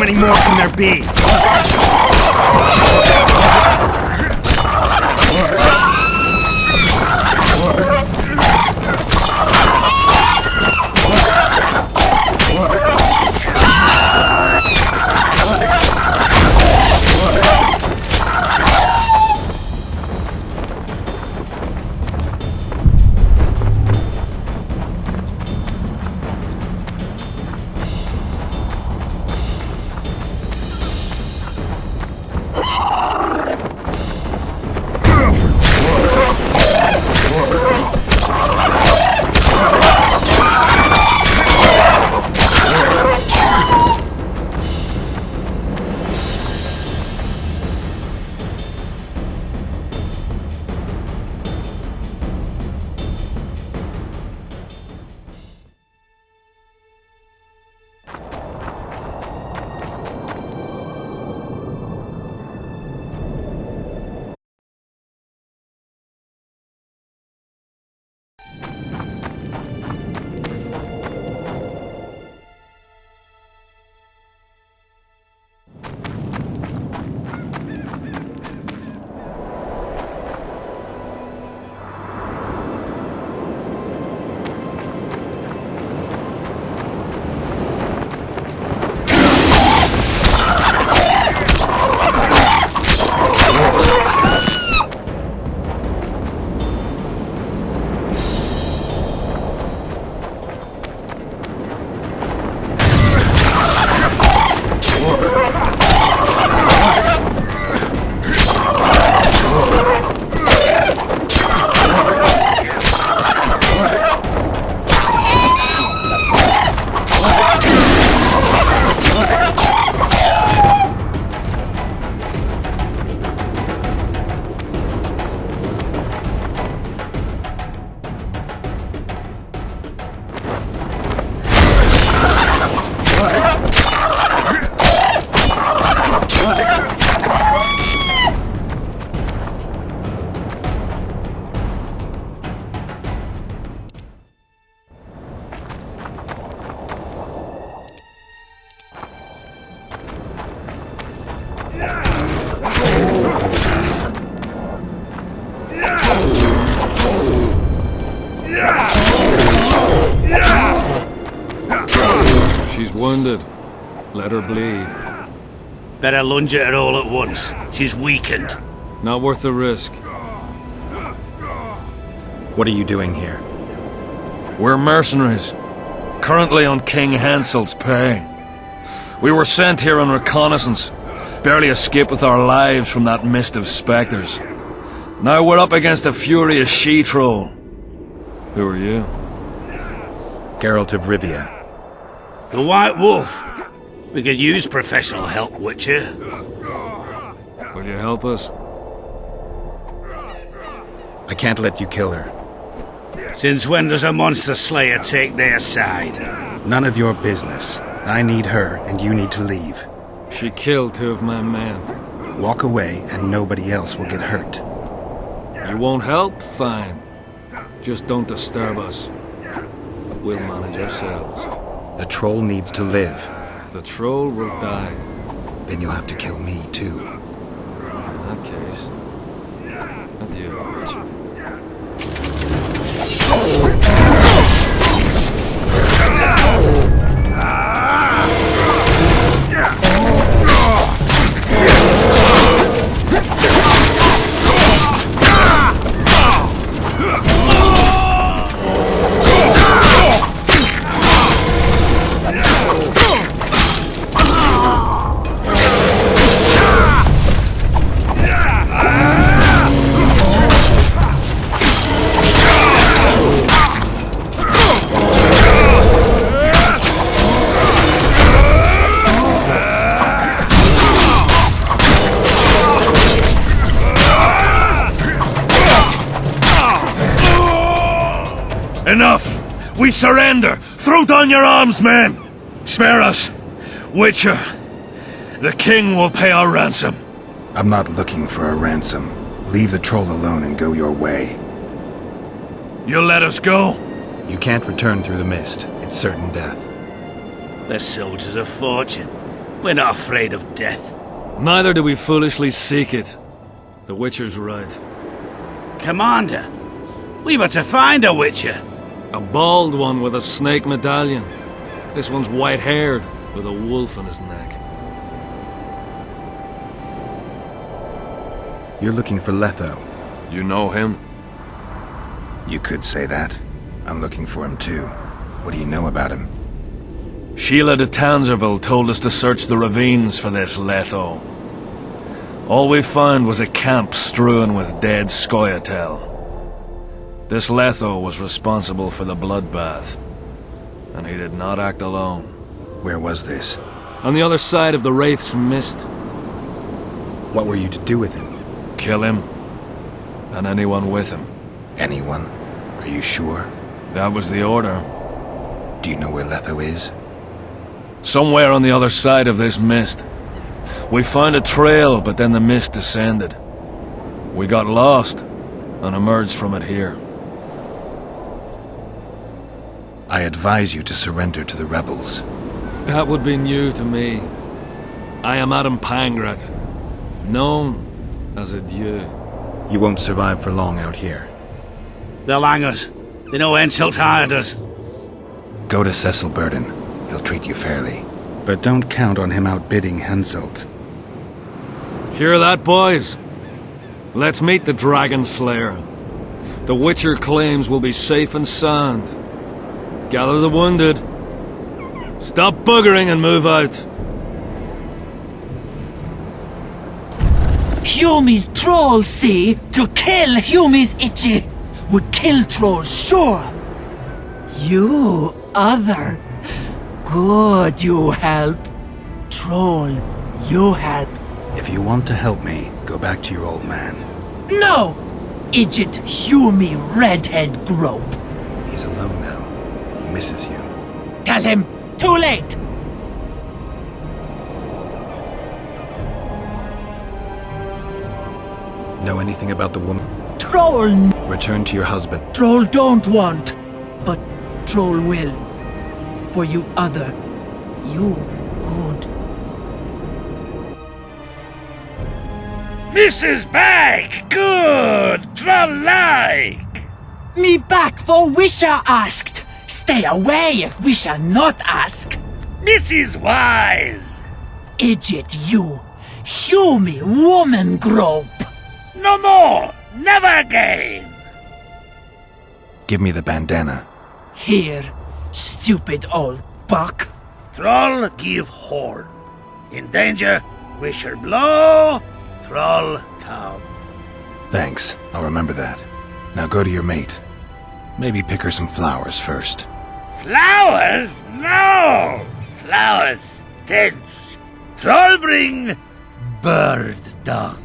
many more can there be? She's wounded. Let her bleed. Better lunge at her all at once. She's weakened. Not worth the risk. What are you doing here? We're mercenaries. Currently on King Hansel's pay. We were sent here on reconnaissance. Barely escaped with our lives from that mist of spectres. Now we're up against a furious she-troll. Who are you? Geralt of Rivia. The White Wolf. We could use professional help, Witcher. Will you help us? I can't let you kill her. Since when does a monster slayer take their side? None of your business. I need her, and you need to leave. She killed 2 of my men. Walk away, and nobody else will get hurt. You won't help? Fine. Just don't disturb us. We'll manage ourselves. The troll needs to live. The troll will die. Then you'll have to kill me, too. In that case... Adieu, Witcher. Enough! We surrender! Throw down your arms, men! Spare us! Witcher, the king will pay our ransom. I'm not looking for a ransom. Leave the troll alone and go your way. You'll let us go? You can't return through the mist. It's certain death. The soldiers of fortune. We're not afraid of death. Neither do we foolishly seek it. The Witcher's right. Commander, we were to find a Witcher. A bald one with a snake medallion. This one's white-haired, with a wolf on his neck. You're looking for Letho. You know him? You could say that. I'm looking for him too. What do you know about him? Sheila de Tanserville told us to search the ravines for this Letho. All we found was a camp strewn with dead Scoia'tael. This Letho was responsible for the bloodbath, and he did not act alone. Where was this? On the other side of the Wraith's Mist. What were you to do with him? Kill him, and anyone with him. Anyone? Are you sure? That was the order. Do you know where Letho is? Somewhere on the other side of this mist. We found a trail, but then the mist descended. We got lost, and emerged from it here. I advise you to surrender to the rebels. That would be new to me. I am Adam Pangrat, known as a Dieu. You won't survive for long out here. They'll hang us. They know Henselt hired us. Go to Cecil Burden. He'll treat you fairly. But don't count on him outbidding Henselt. Hear that, boys? Let's meet the Dragon Slayer. The Witcher claims we'll be safe and sound. Gather the wounded. Stop buggering and move out. Humi's trolls, see? To kill Humi's itchy would kill trolls, sure. You, other. Good, you help. Troll, you help. If you want to help me, go back to your old man. No! Idjit Humi redhead grope. He's alone now. He misses you. Tell him, too late. Know anything about the woman? Troll. Return to your husband. Troll don't want, but troll will. For you other, you good. Mrs. Back! Good! Troll-like! Me back for Wisha asked. Stay away if Wisha not ask. Mrs. Wise! Idjit you, Humi woman grope. No more! Never again! Give me the bandana. Here, stupid old buck. Troll give horn. In danger, Wisher blow. Troll come. Thanks. I'll remember that. Now go to your mate. Maybe pick her some flowers first. Flowers? No! Flowers stench. Troll bring bird dung.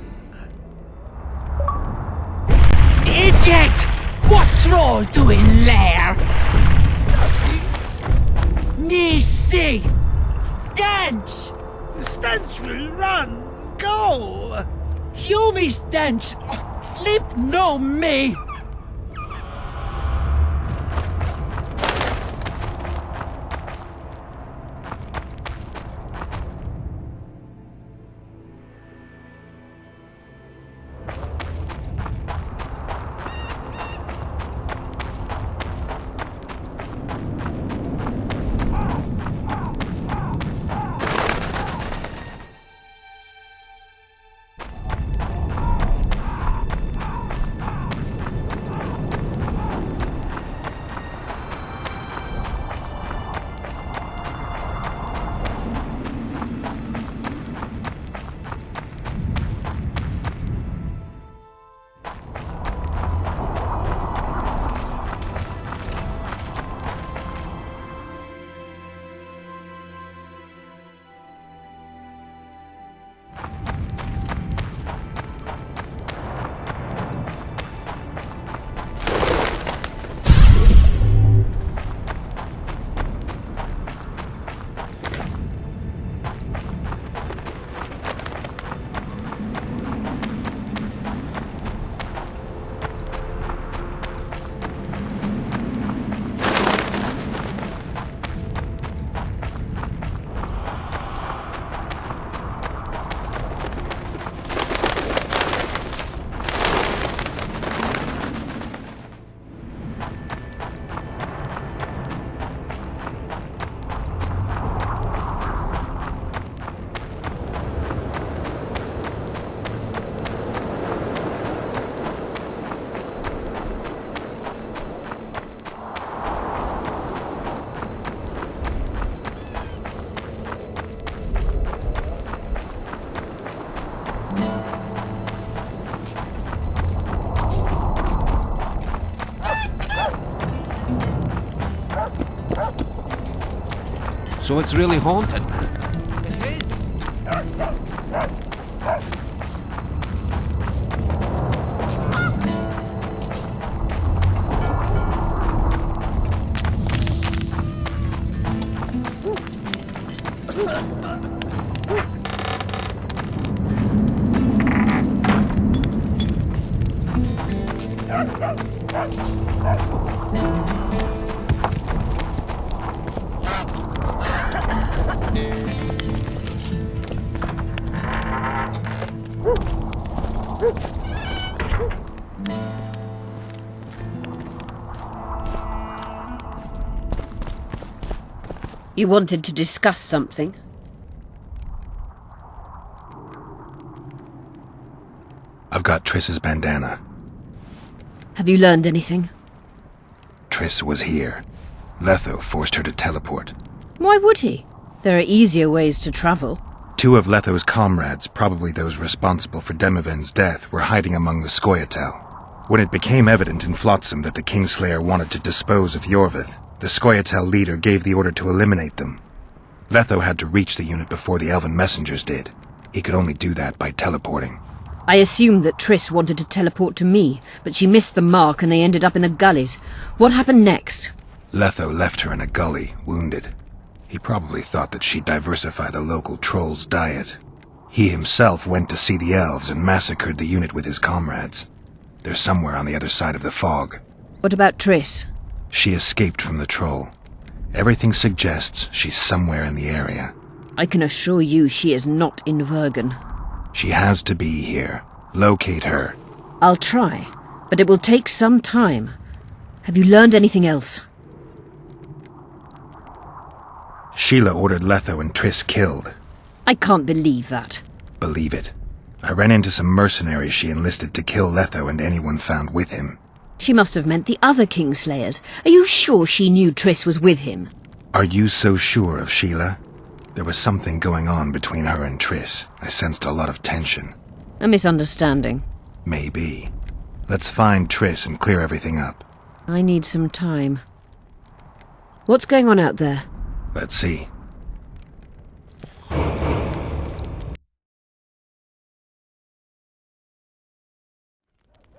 Idjit! What troll doing there? Me see! Stench! The stench will run. Go! Humi stench! Sleep no me! So it's really haunted. You wanted to discuss something? I've got Triss's bandana. Have you learned anything? Triss was here. Letho forced her to teleport. Why would he? There are easier ways to travel. 2 of Letho's comrades, probably those responsible for Demoven's death, were hiding among the Scoia'tael. When it became evident in Flotsam that the Kingslayer wanted to dispose of Yorvith, the Scoia'tael leader gave the order to eliminate them. Letho had to reach the unit before the Elven messengers did. He could only do that by teleporting. I assumed that Triss wanted to teleport to me, but she missed the mark and they ended up in the gullies. What happened next? Letho left her in a gully, wounded. He probably thought that she'd diversify the local trolls' diet. He himself went to see the elves and massacred the unit with his comrades. They're somewhere on the other side of the fog. What about Triss? She escaped from the troll. Everything suggests she's somewhere in the area. I can assure you she is not in Vergen. She has to be here. Locate her. I'll try, but it will take some time. Have you learned anything else? Sheila ordered Letho and Triss killed. I can't believe that. Believe it. I ran into some mercenaries she enlisted to kill Letho and anyone found with him. She must have meant the other Kingslayers. Are you sure she knew Triss was with him? Are you so sure of Sheila? There was something going on between her and Triss. I sensed a lot of tension. A misunderstanding. Maybe. Let's find Triss and clear everything up. I need some time. What's going on out there? Let's see.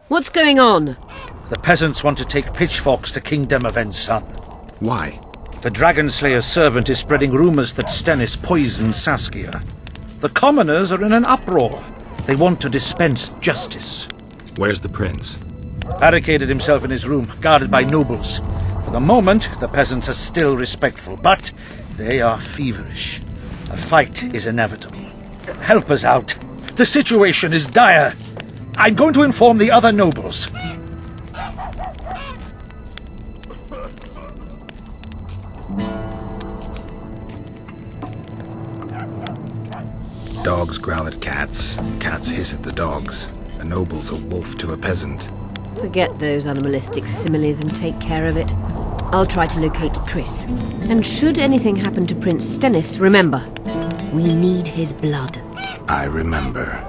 What's going on? The peasants want to take pitchforks to King Demoven's son. Why? The Dragonslayer's servant is spreading rumors that Stennis poisoned Saskia. The commoners are in an uproar. They want to dispense justice. Where's the prince? Barricaded himself in his room, guarded by nobles. For the moment, the peasants are still respectful, but they are feverish. A fight is inevitable. Help us out. The situation is dire. I'm going to inform the other nobles. Dogs growl at cats, cats hiss at the dogs. A noble's a wolf to a peasant. Forget those animalistic similes and take care of it. I'll try to locate Triss. And should anything happen to Prince Stennis, remember, we need his blood. I remember.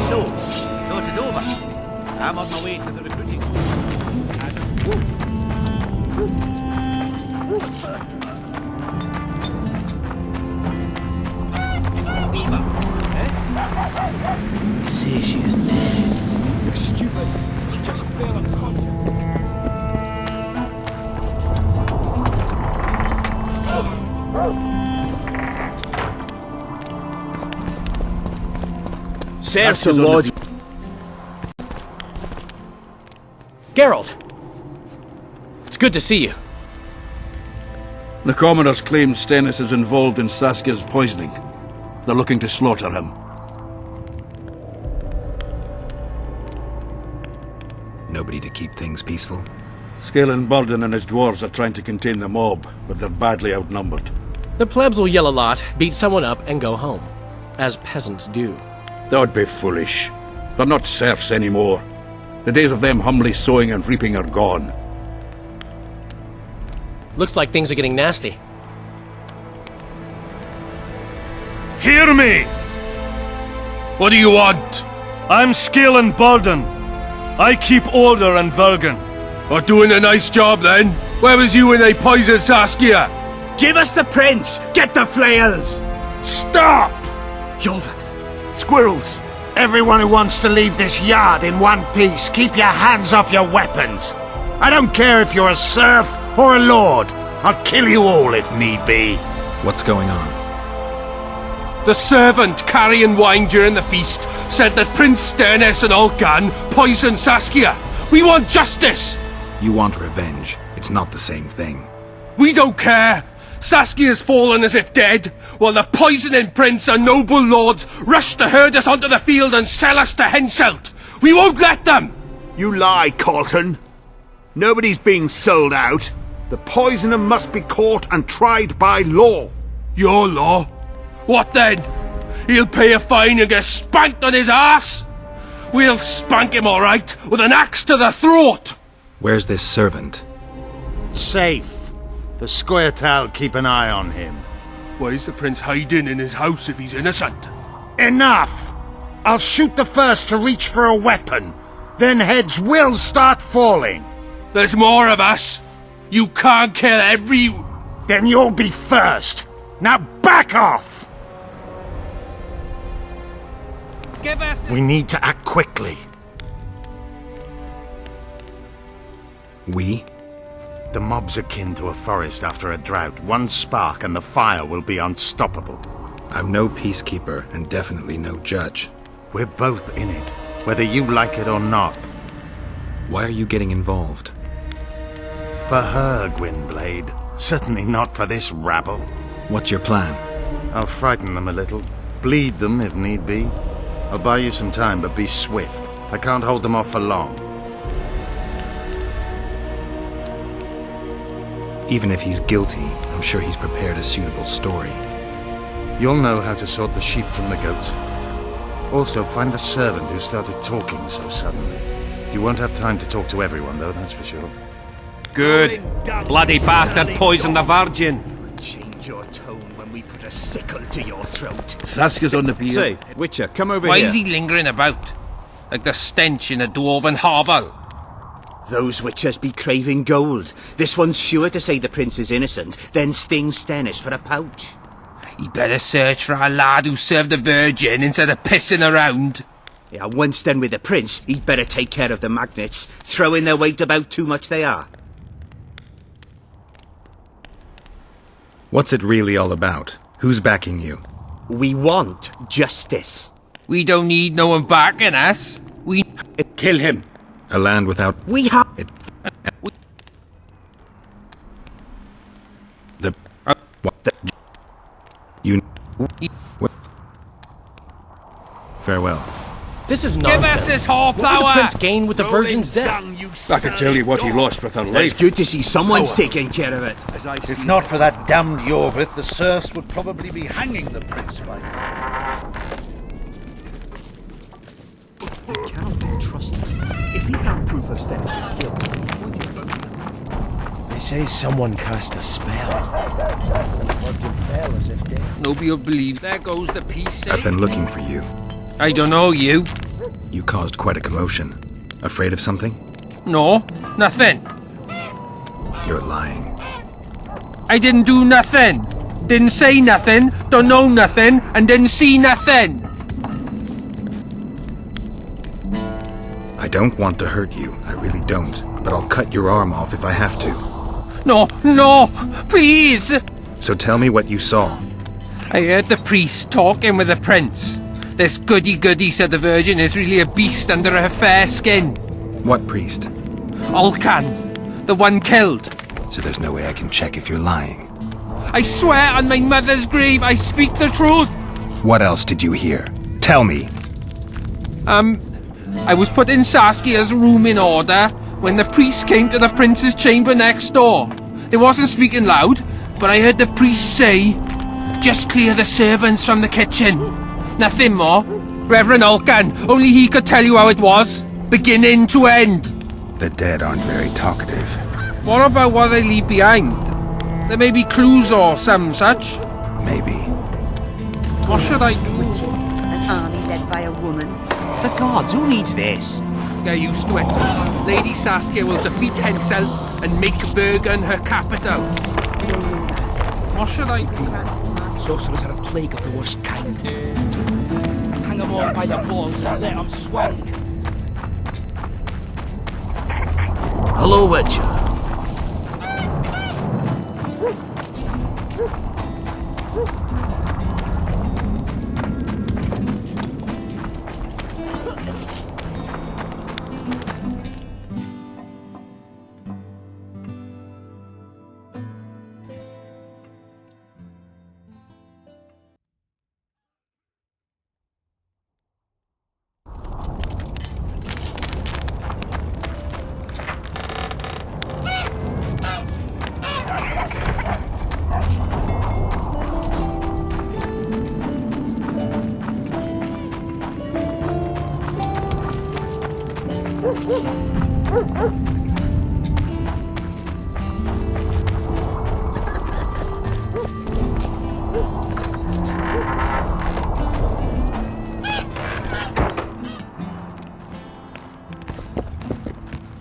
So, you thought it over? I'm on my way to the recruiting. Eva, eh? They say she is dead. You're stupid. She just fell unconscious. Serfs and lords. Geralt! It's good to see you. The commoners claim Stennis is involved in Saskia's poisoning. They're looking to slaughter him. Nobody to keep things peaceful? Scalen Burden and his dwarves are trying to contain the mob, but they're badly outnumbered. The plebs will yell a lot, beat someone up, and go home. As peasants do. That'd be foolish. They're not serfs anymore. The days of them humbly sowing and reaping are gone. Looks like things are getting nasty. Hear me! What do you want? I'm Skillen Bolden. I keep order in Vergen. Or doing a nice job then? Where was you when they poisoned Saskia? Give us the prince! Get the flails! Stop! Yorvith! Squirrels! Everyone who wants to leave this yard in one piece, keep your hands off your weapons. I don't care if you're a serf or a lord. I'll kill you all if need be. What's going on? The servant carrying wine during the feast said that Prince Stennis and Olcan poisoned Saskia. We want justice! You want revenge. It's not the same thing. We don't care! Saskia's fallen as if dead, while the poisoning prince and noble lords rush to herd us onto the field and sell us to Henselt. We won't let them! You lie, Colton. Nobody's being sold out. The poisoner must be caught and tried by law. Your law? What then? He'll pay a fine and get spanked on his ass? We'll spank him all right, with an axe to the throat! Where's this servant? Safe. The Scoia'tael keep an eye on him. Why's the prince hiding in his house if he's innocent? Enough! I'll shoot the first to reach for a weapon. Then heads will start falling. There's more of us. You can't kill every... Then you'll be first. Now back off! Give us... We need to act quickly. We? The mob's akin to a forest after a drought. One spark and the fire will be unstoppable. I'm no peacekeeper and definitely no judge. We're both in it, whether you like it or not. Why are you getting involved? For her, Gwynblade. Certainly not for this rabble. What's your plan? I'll frighten them a little. Bleed them if need be. I'll buy you some time, but be swift. I can't hold them off for long. Even if he's guilty, I'm sure he's prepared a suitable story. You'll know how to sort the sheep from the goats. Also, find the servant who started talking so suddenly. You won't have time to talk to everyone, though, that's for sure. Good. Bloody bastard poisoned the Virgin. Change your tone when we put a sickle to your throat. Saskia's on the pier. Say, Witcher, come over Why here. is he lingering about? Like the stench in a dwarven hovel. Those witchers be craving gold. This one's sure to say the prince is innocent, then sting Stennis for a pouch. He better search for a lad who served the Virgin instead of pissing around. Yeah, once done with the prince, he'd better take care of the magnets. Throwing their weight about too much they are. What's it really all about? Who's backing you? We want justice. We don't need no one backing us. We... Kill him. A land without... We have... You... Farewell. This is Give nonsense. us this What would the horsepower! prince gain with the Virgin's death? I can tell you what he lost with her It's life. good to see someone's taking care of it. If not for that damned Yorvith, the serfs would probably be hanging the prince by now. We cannot be trusted. If he can't prove of Stennis' guilt, They say someone cast a spell. And the Virgin fell as if dead. Nobody will believe. There goes the peace. I've been looking for you. I don't know you. You caused quite a commotion. Afraid of something? No, nothing. You're lying. I didn't do nothing. Didn't say nothing, don't know nothing, and didn't see nothing. I don't want to hurt you. I really don't. But I'll cut your arm off if I have to. No, no, please. So tell me what you saw. I heard the priest talking with the prince. This goody-goody said the Virgin is really a beast under her fair skin. What priest? Olcan, the one killed. So there's no way I can check if you're lying. I swear on my mother's grave I speak the truth. What else did you hear? Tell me. I was putting Saskia's room in order when the priest came to the prince's chamber next door. It wasn't speaking loud, but I heard the priest say, "Just clear the servants from the kitchen." Nothing more. Reverend Olcan, only he could tell you how it was, beginning to end. The dead aren't very talkative. What about what they leave behind? There may be clues or some such. Maybe. What should I do? Witches and army led by a woman. The gods, who needs this? Get used to it. Lady Saskia will defeat Hensel and make Vergen her capital. What should I do? Sorcerers are a plague of the worst kind. Hang them all by the balls and let them swing. Hello, Witcher.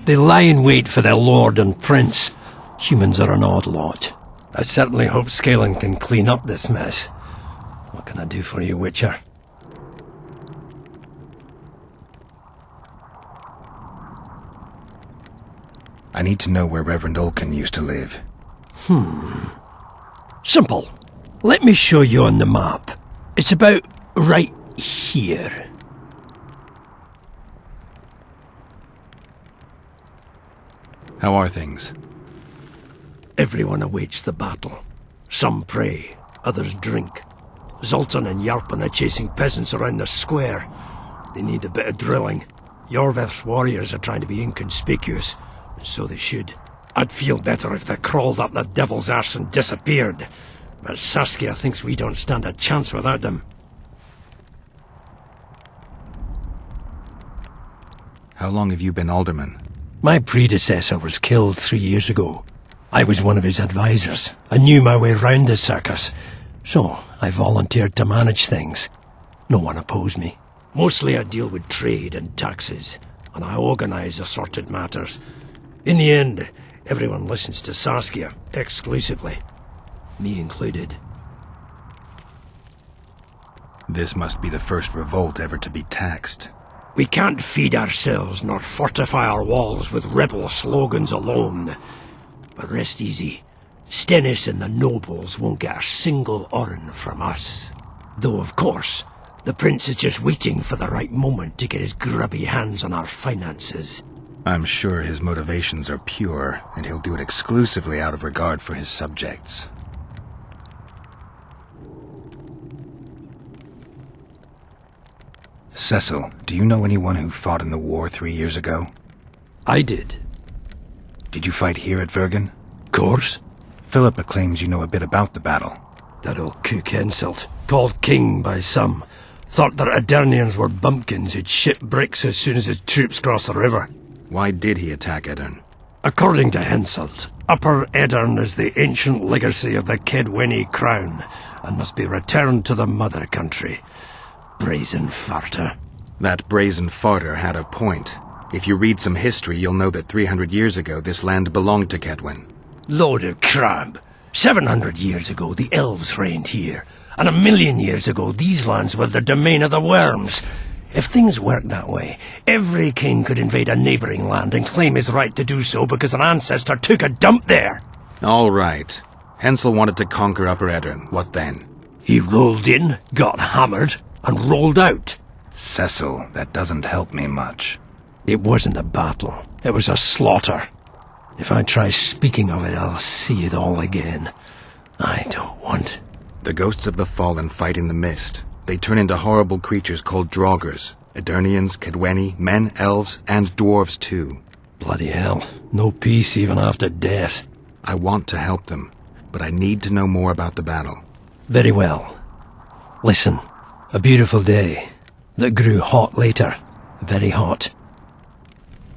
They lie in wait for their lord and prince. Humans are an odd lot. I certainly hope Scalen can clean up this mess. What can I do for you, Witcher? I need to know where Reverend Olkin used to live. Simple. Let me show you on the map. It's about right here. How are things? Everyone awaits the battle. Some pray, others drink. Zoltan and Yarpan are chasing peasants around the square. They need a bit of drilling. Yorveth's warriors are trying to be inconspicuous, and so they should. I'd feel better if they crawled up the devil's arse and disappeared. But Saskia thinks we don't stand a chance without them. How long have you been alderman? My predecessor was killed 3 years ago. I was one of his advisors. I knew my way round the circus. So, I volunteered to manage things. No one opposed me. Mostly I deal with trade and taxes, and I organise assorted matters. In the end, everyone listens to Saskia, exclusively. Me included. This must be the first revolt ever to be taxed. We can't feed ourselves nor fortify our walls with rebel slogans alone. But rest easy. Stennis and the nobles won't get a single oren from us. Though, of course, the prince is just waiting for the right moment to get his grubby hands on our finances. I'm sure his motivations are pure, and he'll do it exclusively out of regard for his subjects. Cecil, do you know anyone who fought in the war 3 years ago? I did. Did you fight here at Vergen? Course. Philippa claims you know a bit about the battle. That old cook Henselt, called king by some, thought that Aedirnians were bumpkins who'd ship bricks as soon as his troops crossed the river. Why did he attack Aedirn? According to Henselt, Upper Aedirn is the ancient legacy of the Kedweni crown and must be returned to the mother country. Brazen farter. That brazen farter had a point. If you read some history, you'll know that 300 years ago this land belonged to Kedwen. Load of crab. 700 years ago the elves reigned here, and 1,000,000 years ago these lands were the domain of the worms. If things worked that way, every king could invade a neighbouring land and claim his right to do so because an ancestor took a dump there. All right. Hensel wanted to conquer Upper Aedirn. What then? He rolled in, got hammered, and rolled out. Cecil, that doesn't help me much. It wasn't a battle. It was a slaughter. If I try speaking of it, I'll see it all again. I don't want... The ghosts of the fallen fight in the mist. They turn into horrible creatures called Draugrs. Aedirnians, Kedweni, men, elves, and dwarves too. Bloody hell. No peace even after death. I want to help them, but I need to know more about the battle. Very well. Listen. A beautiful day that grew hot later. Very hot.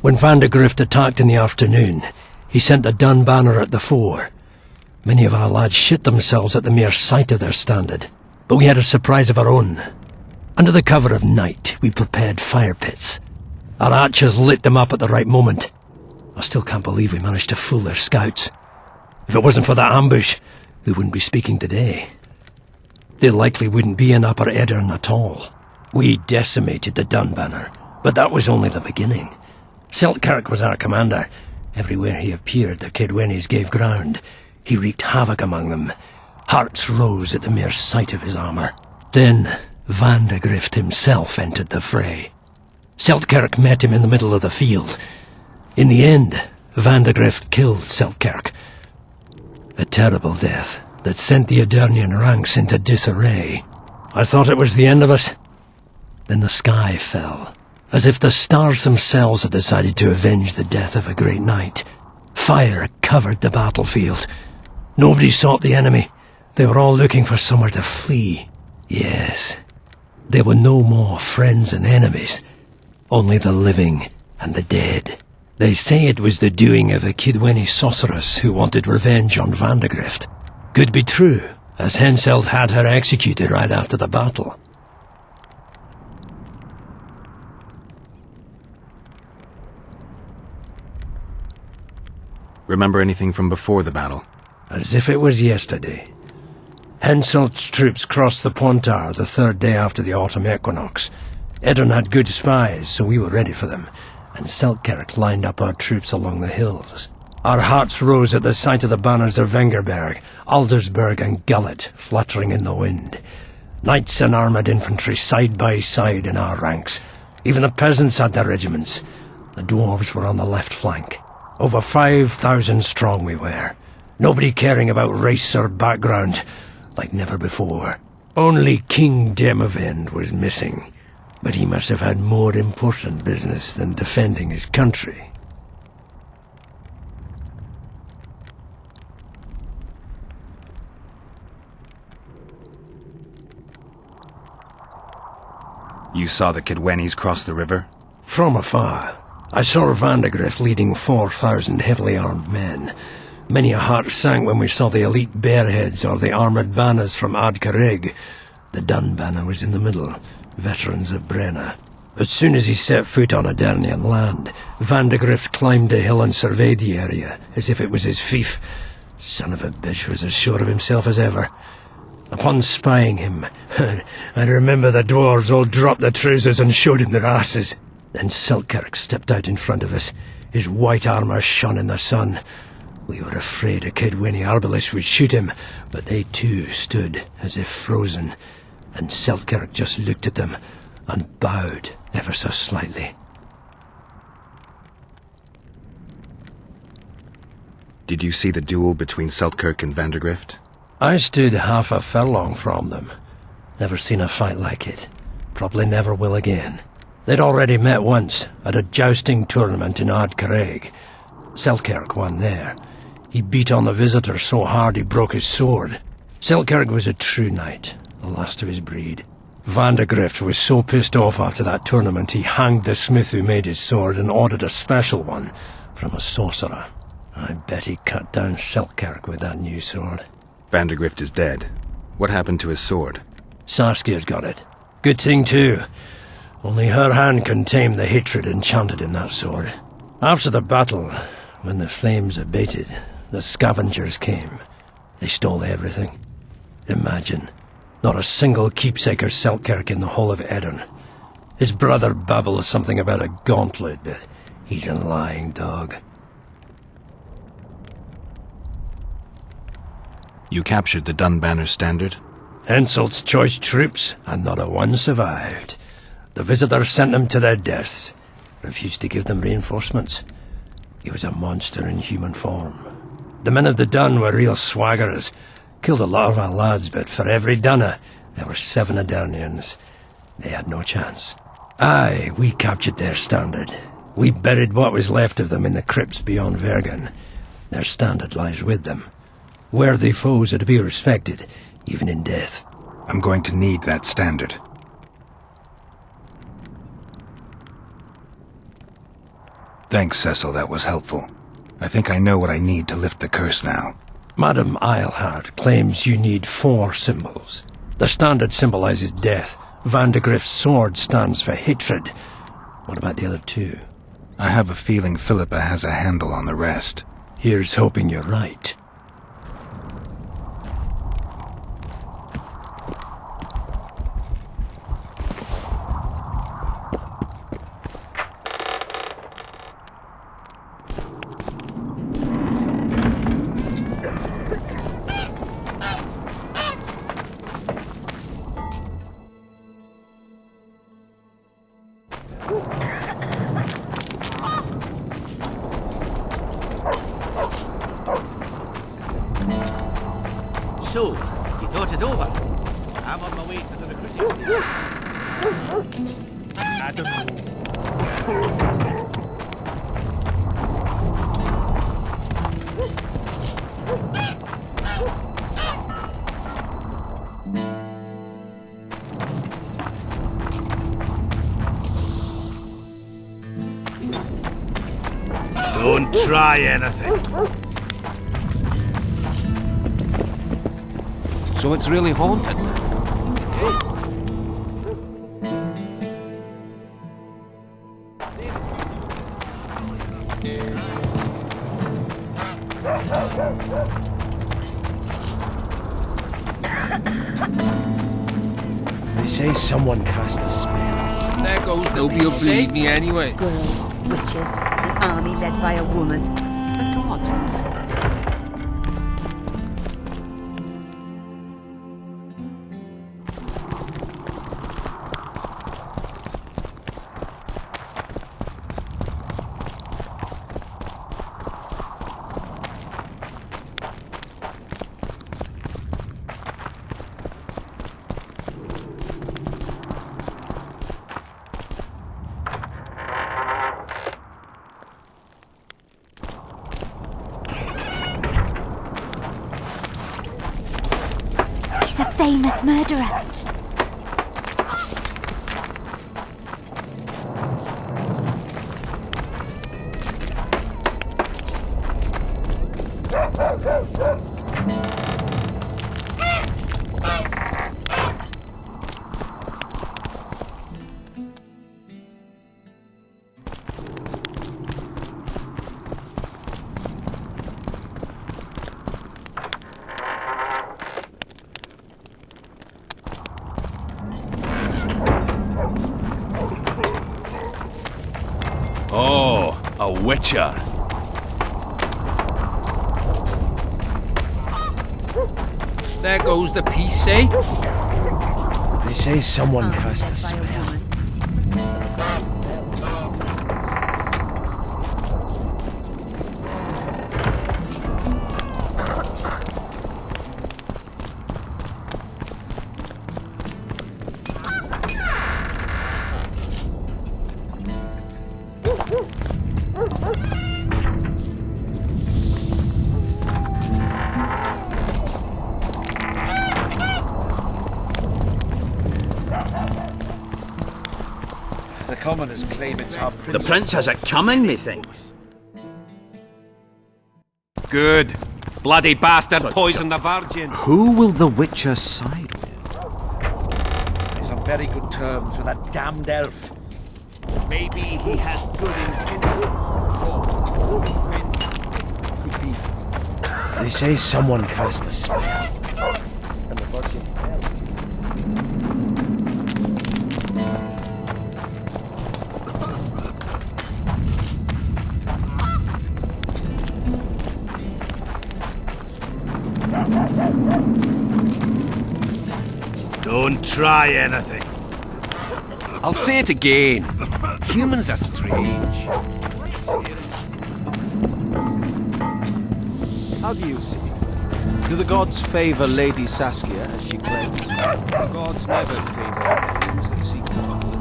When Van de Grift attacked in the afternoon, he sent a dun banner at the fore. Many of our lads shit themselves at the mere sight of their standard, but we had a surprise of our own. Under the cover of night, we prepared fire pits. Our archers lit them up at the right moment. I still can't believe we managed to fool their scouts. If it wasn't for that ambush, we wouldn't be speaking today. They likely wouldn't be in Upper Edirn at all. We decimated the Dunbanner, but that was only the beginning. Seltkirk was our commander. Everywhere he appeared, the Kidwennies gave ground. He wreaked havoc among them. Hearts rose at the mere sight of his armour. Then Vandegrift himself entered the fray. Seltkirk met him in the middle of the field. In the end, Vandegrift killed Seltkirk. A terrible death that sent the Edirnian ranks into disarray. I thought it was the end of us. Then the sky fell, as if the stars themselves had decided to avenge the death of a great knight. Fire covered the battlefield. Nobody sought the enemy. They were all looking for somewhere to flee. Yes, there were no more friends and enemies, only the living and the dead. They say it was the doing of a Kidwenny sorceress who wanted revenge on Vandegrift. Could be true, as Henselt had her executed right after the battle. Remember anything from before the battle? As if it was yesterday. Henselt's troops crossed the Pontar the third day after the autumn equinox. Edirn had good spies, so we were ready for them, and Seltkirk lined up our troops along the hills. Our hearts rose at the sight of the banners of Vengerberg, Aldersberg and Gullet fluttering in the wind. Knights and armoured infantry side by side in our ranks. Even the peasants had their regiments. The dwarves were on the left flank. Over 5,000 strong we were. Nobody caring about race or background, like never before. Only King Demavend was missing, but he must have had more important business than defending his country. You saw the Kidwennies cross the river? From afar. I saw Vandegrift leading 4,000 heavily armed men. Many a heart sank when we saw the elite bearheads or the armoured banners from Ardcarrig. The Dunbanner was in the middle, veterans of Brenna. As soon as he set foot on Edirnian land, Vandegrift climbed a hill and surveyed the area, as if it was his fief. Son of a bitch was as sure of himself as ever. Upon spying him, I remember the dwarves all dropped their trousers and showed him their asses. Then Seltkirk stepped out in front of us. His white armour shone in the sun. We were afraid a Kidwenny arbalist would shoot him, but they too stood as if frozen, and Seltkirk just looked at them and bowed ever so slightly. Did you see the duel between Seltkirk and Vandegrift? I stood half a furlong from them. Never seen a fight like it. Probably never will again. They'd already met once, at a jousting tournament in Ardcarrig. Seltkirk won there. He beat on the visitor so hard he broke his sword. Seltkirk was a true knight, the last of his breed. Vandegrift was so pissed off after that tournament he hanged the smith who made his sword and ordered a special one from a sorcerer. I bet he cut down Seltkirk with that new sword. Vandegrift is dead. What happened to his sword? Saskia's got it. Good thing too. Only her hand can tame the hatred enchanted in that sword. After the battle, when the flames abated, the scavengers came. They stole everything. Imagine, not a single keepsake or Seltkirk in the whole of Edirn. His brother babbles something about a gauntlet, but he's a lying dog. You captured the Dunbanner standard? Henselt's choice troops, and not a one survived. The visitors sent them to their deaths. Refused to give them reinforcements. He was a monster in human form. The men of the Dun were real swaggerers. Killed a lot of our lads, but for every Dunna, there were 7 Edirnians. They had no chance. Aye, we captured their standard. We buried what was left of them in the crypts beyond Vergen. Their standard lies with them. Worthy foes are to be respected, even in death. I'm going to need that standard. Thanks, Cecil, that was helpful. I think I know what I need to lift the curse now. Madame Eilhart claims you need 4 symbols. The standard symbolizes death, Vandegrift's sword stands for hatred. What about the other two? I have a feeling Philippa has a handle on the rest. Here's hoping you're right. So, you thought it over? I'm on my way to the recruiting station. I don't know. Don't try anything. So it's really haunted. They say someone cast a spell. There goes the Nobody will believe me anyway. Squirrels, witches, an army led by a woman. A god. He's a famous murderer. Oh, a witcher. There goes the piece, eh? They say someone cast a spell. The commoners claim it's our prince. The prince has it coming, methinks. Good. Bloody bastard poisoned the virgin. Who will the Witcher side with? He's on very good terms with that damned elf. Maybe he has good intentions. They say someone cast a spell. And the virgin fell. Don't try anything. I'll say it again. Humans are strange. How do you see it? Do the gods favor Lady Saskia as she claims? Gods never favor things that seek to follow the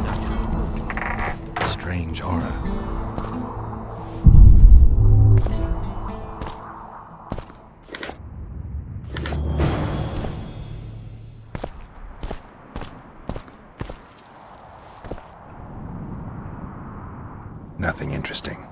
natural. Strange aura. Nothing interesting.